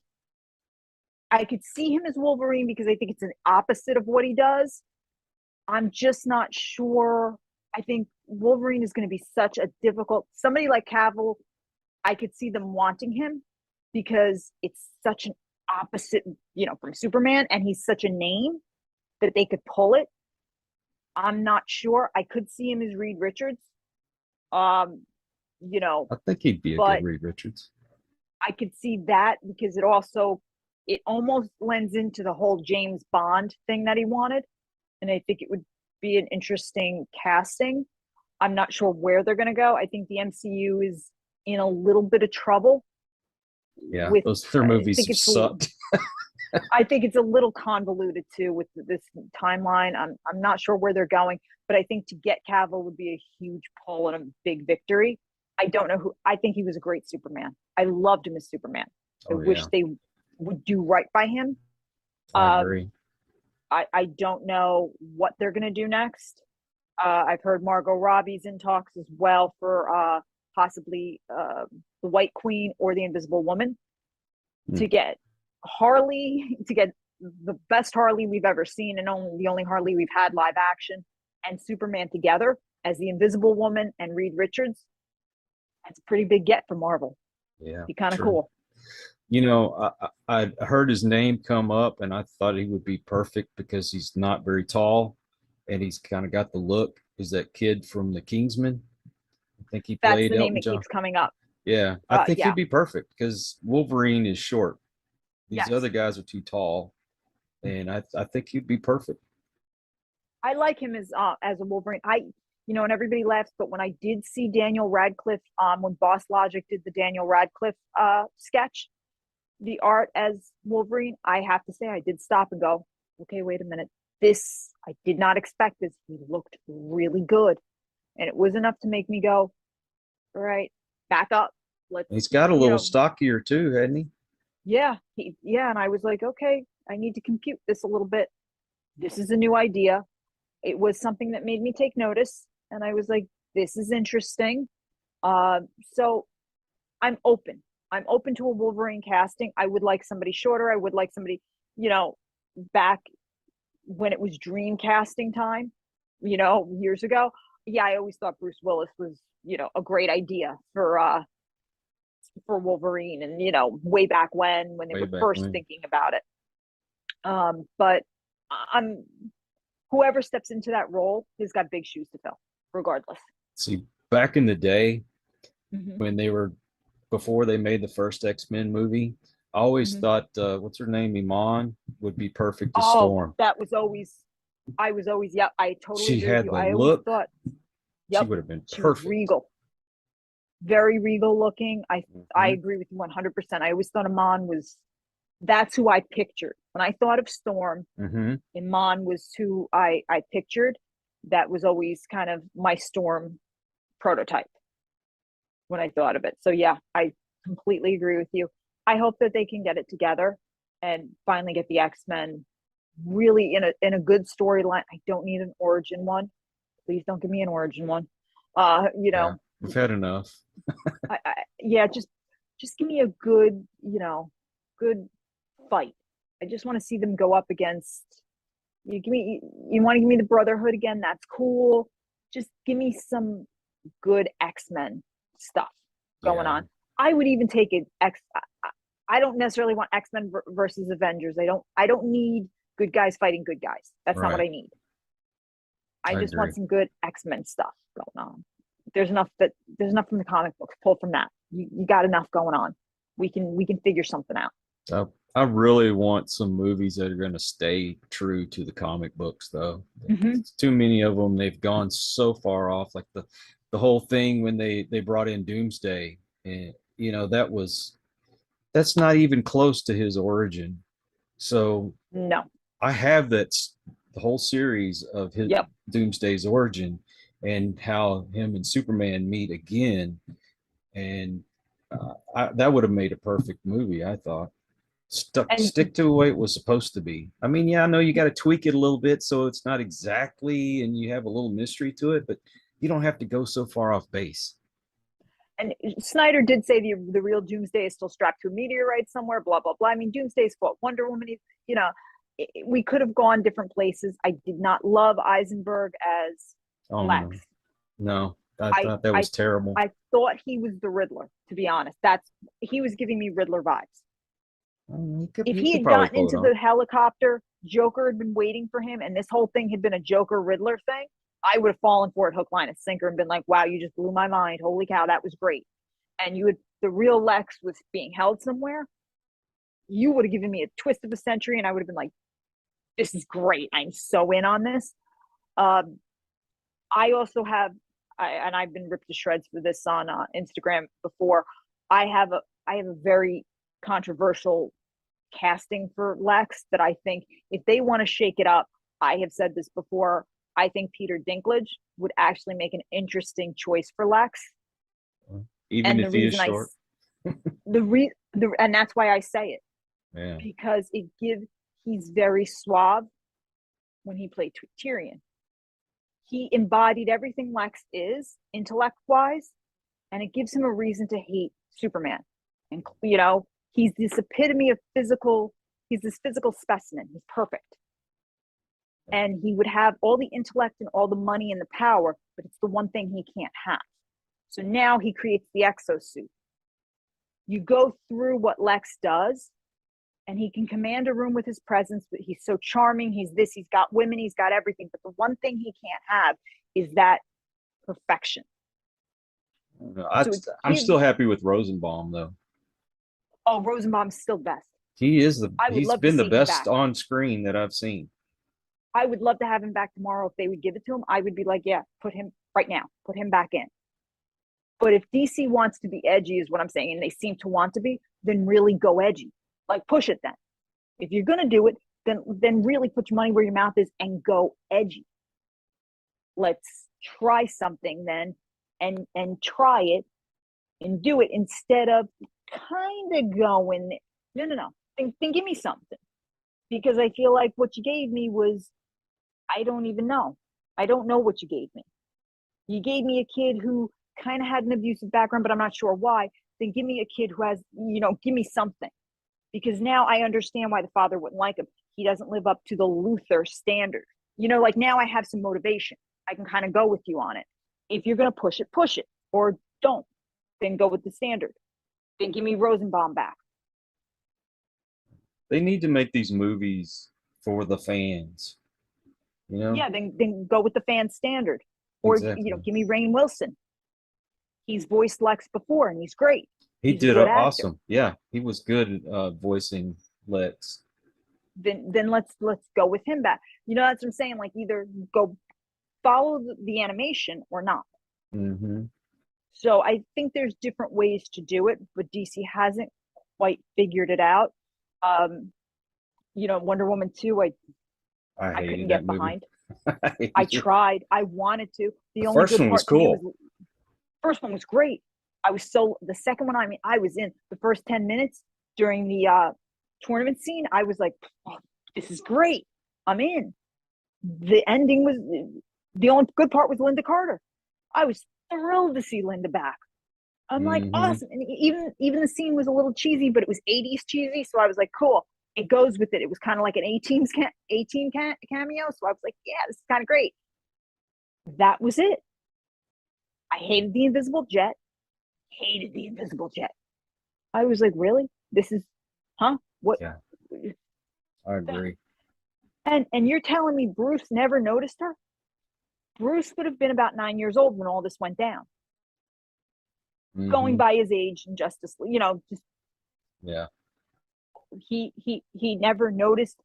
S4: I could see him as Wolverine because I think it's an opposite of what he does. I'm just not sure. I think Wolverine is going to be such a difficult, somebody like Cavill, I could see them wanting him because it's such an opposite, from Superman, and he's such a name that they could pull it. I'm not sure. I could see him as Reed Richards. I
S3: think he'd be a good Reed Richards.
S4: I could see that because it almost lends into the whole James Bond thing that he wanted. And I think it would be an interesting casting. I'm not sure where they're going to go. I think the MCU is in a little bit of trouble.
S3: Yeah, their movies have sucked.
S4: I think it's a little convoluted too with this timeline. I'm not sure where they're going, but I think to get Cavill would be a huge pull and a big victory. I don't know who. I think he was a great Superman. I loved him as Superman. I wish they would do right by him.
S3: I agree.
S4: I don't know what they're going to do next. I've heard Margot Robbie's in talks as well for possibly the White Queen or the Invisible Woman to get Harley, to get the best Harley we've ever seen and the only Harley we've had live action, and Superman together as the Invisible Woman and Reed Richards. That's a pretty big get for Marvel.
S3: Yeah.
S4: Be kind of cool.
S3: I heard his name come up and I thought he would be perfect because he's not very tall and he's kind of got the look. Is that kid from the Kingsman? I think he played.
S4: That's the name that keeps coming up.
S3: Yeah. I think he'd be perfect because Wolverine is short. These other guys are too tall. And I think he'd be perfect.
S4: I like him as a Wolverine. And everybody laughs, but when I did see Daniel Radcliffe, when Boss Logic did the Daniel Radcliffe sketch, the art as Wolverine, I have to say I did stop and go, okay, wait a minute. This, I did not expect this. He looked really good. And it was enough to make me go, all right, back up.
S3: He's got a little stockier too, hasn't he?
S4: Yeah, and I was like, okay, I need to compute this a little bit. This is a new idea. It was something that made me take notice, and I was like, this is interesting. So I'm open. I'm open to a Wolverine casting. I would like somebody shorter. I would like somebody, back when it was dream casting time, years ago. Yeah, I always thought Bruce Willis was, a great idea for Wolverine, and way back when they
S3: Way
S4: were
S3: back
S4: first
S3: when.
S4: thinking about it. But I'm whoever steps into that role has got big shoes to fill, regardless.
S3: See, back in the day
S4: Mm-hmm.
S3: when they were before they made the first X-Men movie, I always
S4: Mm-hmm.
S3: thought what's her name, Iman, would be perfect as
S4: Oh,
S3: Storm.
S4: I was always, yep, I totally
S3: She
S4: agree with
S3: had
S4: you.
S3: the
S4: I always
S3: look.
S4: thought,
S3: She
S4: yep,
S3: would have been
S4: she was
S3: perfect.
S4: regal, very regal looking. I
S3: Mhm.
S4: agree with you 100%. I always thought Iman that's who I pictured. When I thought of Storm,
S3: Mhm.
S4: Iman was who I pictured. That was always kind of my Storm prototype when I thought of it. So yeah, I completely agree with you. I hope that they can get it together and finally get the X-Men really in a good storyline. I don't need an origin one. Please don't give me an origin one.
S3: Yeah, we've had enough.
S4: Yeah, just give me a good, good fight. I just want to see them go up against you want to give me the Brotherhood again, that's cool. Just give me some good X-Men stuff going
S3: Yeah.
S4: on. I would even take it I don't necessarily want X-Men versus Avengers. I don't need good guys fighting good guys. That's not what
S3: Right.
S4: I need. I
S3: I
S4: just
S3: agree.
S4: want some good X-Men stuff going on. There's enough from the comic books. Pull from that. You got enough going on. We can figure something out.
S3: I really want some movies that are going to stay true to the comic books, though.
S4: Mm-hmm.
S3: It's too many of them. They've gone so far off. Like the whole thing when they brought in Doomsday, and that's not even close to his origin. So
S4: No.
S3: I have the whole series of his
S4: Yep.
S3: Doomsday's origin and how him and Superman meet again, and that would have made a perfect movie. I thought
S4: And
S3: stick to the way it was supposed to be. I mean, yeah, I know you got to tweak it a little bit so it's not exactly, and you have a little mystery to it, but you don't have to go so far off base.
S4: and Snyder did say the real Doomsday is still strapped to a meteorite somewhere. Blah blah blah. I mean, Doomsday's fought Wonder Woman. We could have gone different places. I did not love Eisenberg as
S3: Oh no,
S4: Lex.
S3: no, I
S4: I
S3: thought that
S4: I
S3: was terrible.
S4: I thought he was the Riddler. To be honest, he was giving me Riddler vibes. If
S3: You
S4: he
S3: could
S4: had
S3: probably
S4: gotten
S3: pull it
S4: into
S3: off.
S4: the helicopter, Joker had been waiting for him, and this whole thing had been a Joker Riddler thing, I would have fallen for it hook, line, and sinker and been like, wow, you just blew my mind. Holy cow, that was great. And the real Lex was being held somewhere. You would have given me a twist of the century, and I would have been like, this is great. I'm so in on this. I also and I've been ripped to shreds for this on Instagram before. I have a very controversial casting for Lex that I think if they want to shake it up, I have said this before, I think Peter Dinklage would actually make an interesting choice for Lex.
S3: Even
S4: And the
S3: if he is
S4: reason
S3: short.
S4: and that's why I say it.
S3: Yeah.
S4: Because he's very suave when he played Tyrion. He embodied everything Lex is intellect-wise, and it gives him a reason to hate Superman. And he's this epitome of he's this physical specimen. He's perfect. And he would have all the intellect and all the money and the power, but it's the one thing he can't have. So now he creates the exosuit. You go through what Lex does, and he can command a room with his presence, but he's so charming. He's got women, he's got everything. But the one thing he can't have is that perfection.
S3: I'm still happy with Rosenbaum, though.
S4: Oh, Rosenbaum's still the best.
S3: He's been the best on screen that I've seen.
S4: I would love to have him back tomorrow. If they would give it to him, I would be like, yeah, put him right now, put him back in. But if DC wants to be edgy, is what I'm saying, and they seem to want to be, then really go edgy. Like, push it then. If you're going to do it, then really put your money where your mouth is and go edgy. Let's try something then and try it and do it instead of kind of going. No. Then give me something, because I feel like what you gave me was, I don't even know. I don't know what you gave me. You gave me a kid who kind of had an abusive background, but I'm not sure why. Then give me a kid who has, give me something, because now I understand why the father wouldn't like him. He doesn't live up to the Luther standard. Like now I have some motivation. I can kind of go with you on it. If you're going to push it, or don't, then go with the standard. Then give me Rosenbaum back.
S3: They need to make these movies for the fans.
S4: Yeah, then go with the fan standard. Or,
S3: Exactly.
S4: Give me Rainn Wilson. He's voiced Lex before, and he's great.
S3: He
S4: He's
S3: did
S4: a good
S3: awesome.
S4: actor.
S3: Yeah, he was good at voicing Lex.
S4: Then let's go with him back. That's what I'm saying. Like, either go follow the animation or not.
S3: Mm-hmm.
S4: So I think there's different ways to do it, but DC hasn't quite figured it out. Wonder Woman 2, I couldn't get behind. I tried. I wanted to. The only
S3: first
S4: good
S3: one
S4: part
S3: was cool.
S4: to me was first one was great. The second one, I was in the first 10 minutes during the tournament scene. I was like, oh, this is great. I'm in. The ending was, the only good part was Linda Carter. I was thrilled to see Linda back. I'm like, awesome. And even the scene was a little cheesy, but it was 80s cheesy. So I was like, cool. It goes with it. It was kind of like an A-Team cameo. So I was like, yeah, this is kind of great. That was it. I hated the Invisible Jet. I was like, really? This is, what?
S3: Yeah, I agree.
S4: And you're telling me Bruce never noticed her? Bruce would have been about 9 years old when all this went down.
S3: Mm-hmm.
S4: Going by his age and Justice, just
S3: yeah.
S4: He never noticed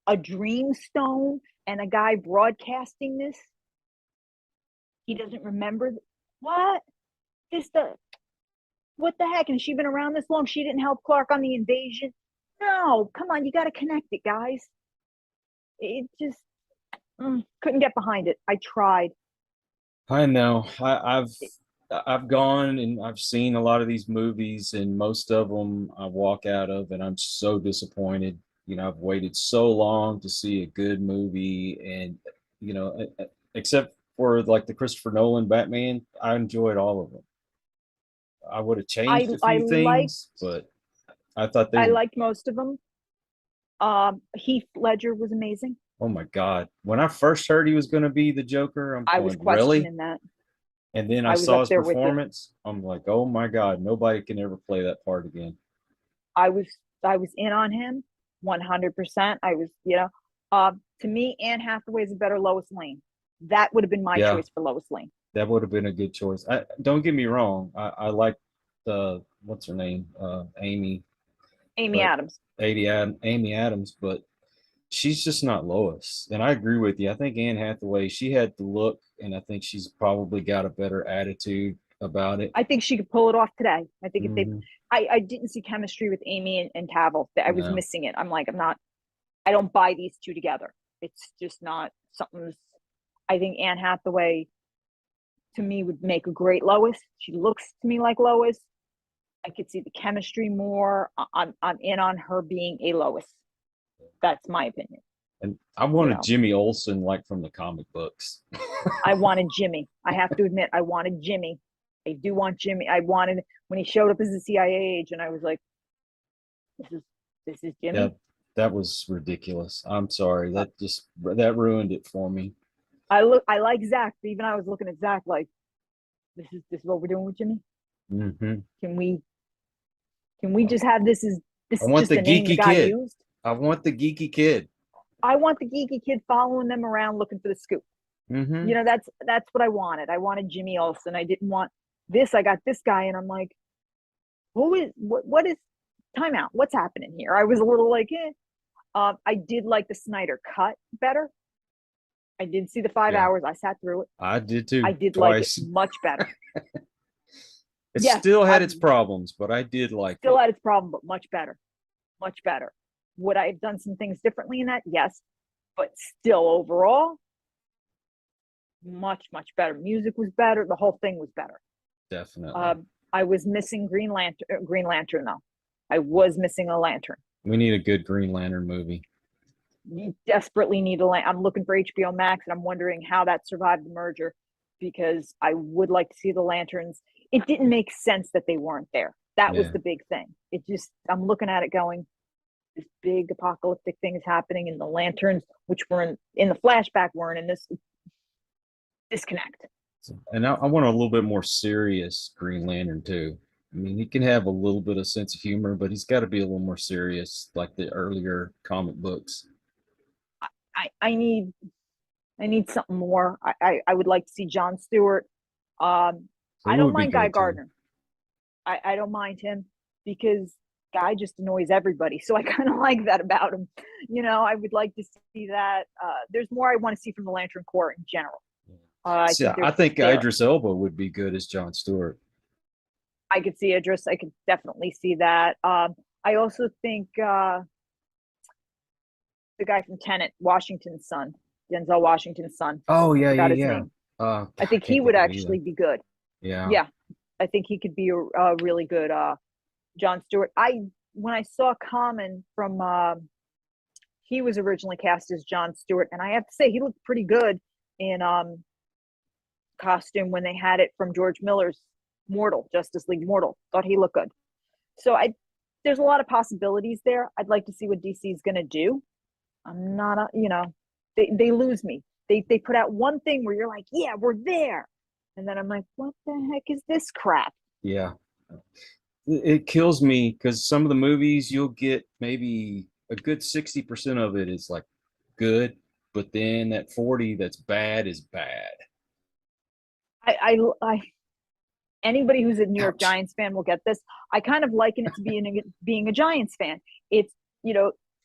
S4: a dream stone and a guy broadcasting this. He doesn't remember what what the heck? And she been around this long? She didn't help Clark on the invasion? No, come on, you got to connect it, guys. It just couldn't get behind it. I tried.
S3: I know. I've gone and I've seen a lot of these movies, and most of them I walk out of and I'm so disappointed. I've waited so long to see a good movie, and except for like the Christopher Nolan Batman, I enjoyed all of them. I would have changed a few things, but I thought
S4: I liked most of them. Heath Ledger was amazing.
S3: Oh my God. When I first heard he was going to be the Joker,
S4: I was questioning that.
S3: And then I saw his performance. I'm like, oh my God, nobody can ever play that part again.
S4: I was in on him 100%. I was, to me, Anne Hathaway is a better Lois Lane. That would have been my choice for Lois Lane.
S3: That would have been a good choice. Don't get me wrong. I like what's her name? Amy
S4: Adams.
S3: Amy Adams, but she's just not Lois. And I agree with you. I think Anne Hathaway, she had the look, and I think she's probably got a better attitude about it.
S4: I think she could pull it off today. I think if they, I didn't see chemistry with Amy and Cavill. I was missing it. I'm like, I don't buy these two together. It's just not something. I think Anne Hathaway, to me, would make a great Lois. She looks to me like Lois. I could see the chemistry more. I'm in on her being a Lois. That's my opinion.
S3: And I wanted Jimmy Olsen, like from the comic books.
S4: I wanted Jimmy. I have to admit, I wanted Jimmy. I do want Jimmy. I wanted, when he showed up as a CIA agent, I was like, this is Jimmy.
S3: Yeah, that was ridiculous. I'm sorry. That ruined it for me.
S4: I like Zach. Even I was looking at Zach like, this is what we're doing with Jimmy.
S3: Mm-hmm.
S4: Can we just have this? This
S3: I want
S4: just
S3: the
S4: the name the
S3: geeky
S4: guy
S3: kid.
S4: used?
S3: I want the geeky kid.
S4: I want the geeky kid following them around looking for the scoop.
S3: Mm-hmm.
S4: That's what I wanted. I wanted Jimmy Olsen. I didn't want this. I got this guy, and I'm like, what is timeout? What's happening here? I was a little like, I did like the Snyder cut better. I did see the 5 hours. I sat through it.
S3: I did too.
S4: I did
S3: twice.
S4: like it much better.
S3: It still had its problems, but I did like it.
S4: Still had its problem, but much better. Much better. Would I have done some things differently in that? Yes. But still overall, much, much better. Music was better. The whole thing was better.
S3: Definitely.
S4: I was missing Green Lantern though. I was missing a lantern.
S3: We need a good Green Lantern movie.
S4: You desperately need a lantern. I'm looking for HBO Max, and I'm wondering how that survived the merger, because I would like to see the lanterns. It didn't make sense that they weren't there. That was the big thing. It just, I'm looking at it going, this big apocalyptic thing is happening, and the lanterns, which were in the flashback, weren't in this disconnect.
S3: And I want a little bit more serious Green Lantern too. I mean, he can have a little bit of sense of humor, but he's got to be a little more serious, like the earlier comic books.
S4: I need something more. I would like to see Jon Stewart. I don't mind Guy Gardner. I don't mind him, because Guy just annoys everybody. So I kind of like that about him. I would like to see that. There's more I want to see from the Lantern Corps in general. I think
S3: Idris Elba would be good as Jon Stewart.
S4: I could see Idris. I could definitely see that. I also think the guy from Tenet, Washington's son, Denzel Washington's son.
S3: Oh yeah,
S4: his name. I think he would actually be good.
S3: Yeah.
S4: I think he could be a really good Jon Stewart. When I saw Common from, he was originally cast as Jon Stewart, and I have to say he looked pretty good in costume when they had it from George Miller's Justice League Mortal. Thought he looked good. So there's a lot of possibilities there. I'd like to see what DC is going to do. I'm not, they lose me. They put out one thing where you're like, yeah, we're there. And then I'm like, what the heck is this crap?
S3: Yeah. It kills me, because some of the movies you'll get maybe a good 60% of it is like good, but then that 40 that's bad is bad.
S4: Anybody who's a New York Giants fan will get this. I kind of liken it to being a Giants fan. It's,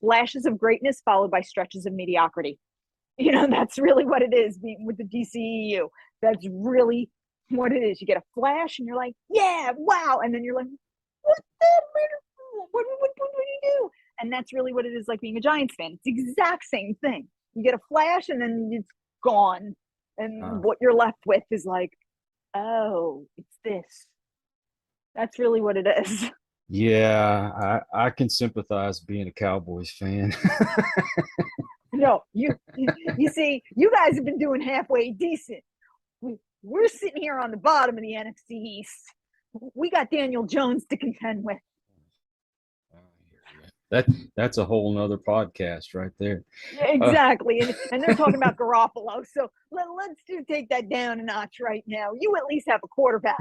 S4: flashes of greatness followed by stretches of mediocrity. That's really what it is with the DCEU. That's really what it is. You get a flash and you're like, yeah, wow. And then you're like, what do you do? And that's really what it is like being a Giants fan. It's the exact same thing. You get a flash and then it's gone. And what you're left with is like, oh, it's this. That's really what it is.
S3: Yeah, I can sympathize being a Cowboys fan.
S4: No, you see, you guys have been doing halfway decent. We're sitting here on the bottom of the NFC East. We got Daniel Jones to contend with.
S3: That's a whole nother podcast right there.
S4: Exactly. And they're talking about Garoppolo. So let's just take that down a notch right now. You at least have a quarterback.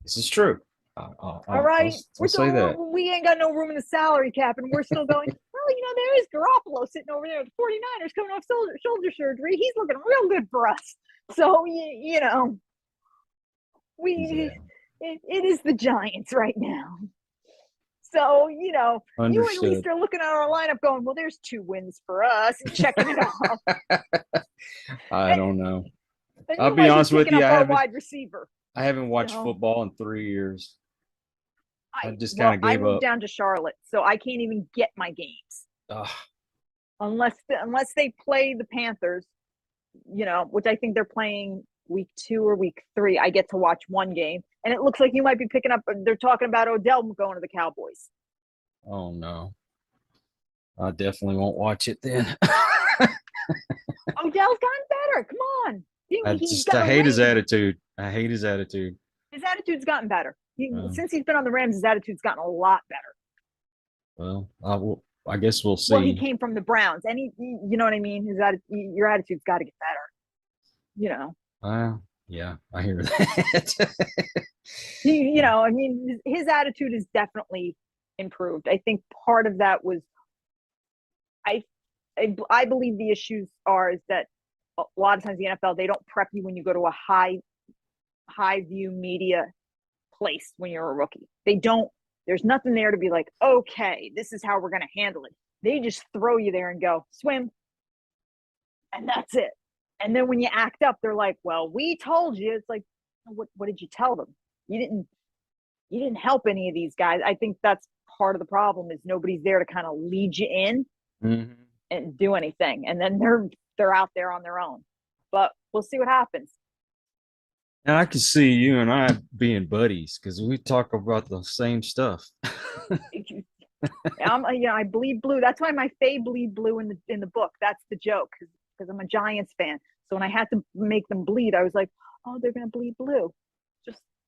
S3: This is true.
S4: All right.
S3: I'll say that.
S4: We ain't got no room in the salary cap, and we're still going, well, there is Garoppolo sitting over there. The 49ers coming off shoulder surgery. He's looking real good for us. So, it is the Giants right now. So, you at least are looking at our lineup going, well, there's 2 wins for us, and checking it off.
S3: I don't know. I'll be honest with you.
S4: Wide receiver.
S3: I haven't watched football in 3 years. I just kind of gave up.
S4: I moved down to Charlotte, so I can't even get my games. Unless they play the Panthers, which I think they're playing week 2 or week 3. I get to watch one game, and it looks like you might be picking up. They're talking about Odell going to the Cowboys.
S3: Oh no, I definitely won't watch it then.
S4: Odell's gotten better. Come on.
S3: I hate his attitude. His
S4: attitude's gotten better. Since he's been on the Rams, his attitude's gotten a lot better.
S3: Well, I guess we'll see.
S4: Well, he came from the Browns, and you know what I mean? Your attitude's got to get better.
S3: Yeah, I hear that.
S4: His attitude is definitely improved. I think part of that was, I believe the issues is that a lot of times the NFL, they don't prep you when you go to a high view media place when you're a rookie. They don't. There's nothing there to be like, okay, this is how we're going to handle it. They just throw you there and go, swim. And that's it. And then when you act up, they're like, well, we told you. It's like, what did you tell them? You didn't help any of these guys. I think that's part of the problem, is nobody's there to kind of lead you in and do anything. And then they're out there on their own. But we'll see what happens.
S3: And I can see you and I being buddies, because we talk about the same stuff.
S4: I bleed blue. That's why my fae bleed blue in the book. That's the joke, because I'm a Giants fan. So when I had to make them bleed, I was like, oh, they're gonna bleed blue,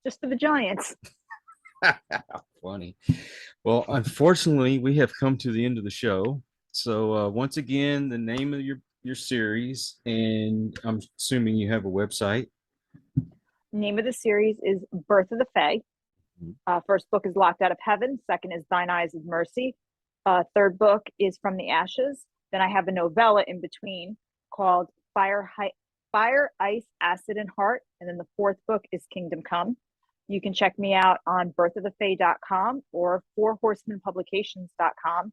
S4: just for the Giants.
S3: Funny. Well, unfortunately, we have come to the end of the show. So once again, the name of your series, and I'm assuming you have a website.
S4: Name of the series is Birth of the Fae. First book is Locked Out of Heaven. Second is Thine Eyes of Mercy. Third book is From the Ashes. Then I have a novella in between called Fire, Ice, Acid, and Heart. And then the fourth book is Kingdom Come. You can check me out on birthofthefae.com or fourhorsemenpublications.com.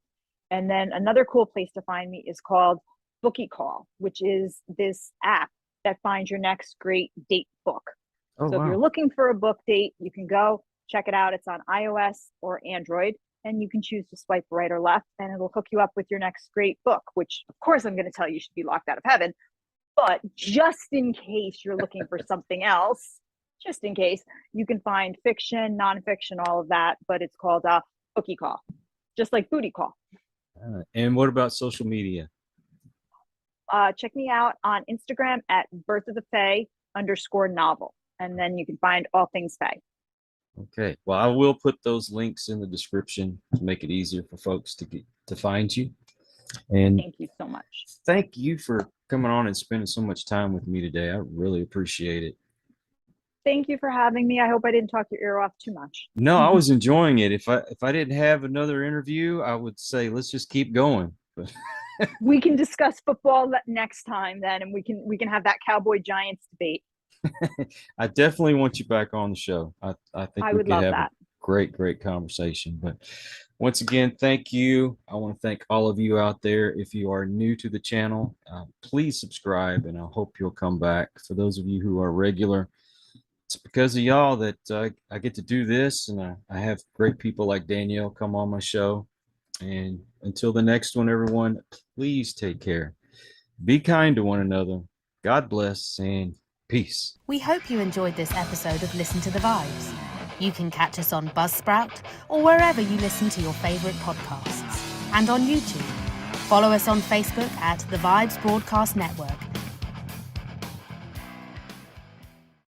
S4: And then another cool place to find me is called Bookie Call, which is this app that finds your next great date book.
S3: Oh,
S4: so
S3: wow.
S4: If you're looking for a book date, you can go check it out. It's on iOS or Android, and you can choose to swipe right or left, and it'll hook you up with your next great book, which of course I'm going to tell you should be Locked Out of Heaven. But just in case you're looking for something else, just in case, you can find fiction, nonfiction, all of that, but it's called Bookie Call, just like Booty Call.
S3: And what about social media?
S4: Check me out on Instagram at birthofthefae_novel. And then you can find all things Fae.
S3: Okay. Well, I will put those links in the description to make it easier for folks to find you. And
S4: thank you so much.
S3: Thank you for coming on and spending so much time with me today. I really appreciate it.
S4: Thank you for having me. I hope I didn't talk your ear off too much.
S3: No, I was enjoying it. If I didn't have another interview, I would say let's just keep going. But
S4: we can discuss football next time then, and we can have that Cowboy Giants debate.
S3: I definitely want you back on the show. I think
S4: I
S3: we
S4: would
S3: could
S4: love
S3: have
S4: that.
S3: a great conversation. But once again, thank you. I want to thank all of you out there. If you are new to the channel, please subscribe, and I hope you'll come back. For those of you who are regular, it's because of y'all that I get to do this, and I have great people like Danielle come on my show. And until the next one, everyone, please take care. Be kind to one another. God bless, and peace.
S2: We hope you enjoyed this episode of Listen to the Vibes. You can catch us on Buzzsprout or wherever you listen to your favorite podcasts, and on YouTube. Follow us on Facebook at The Vibes Broadcast Network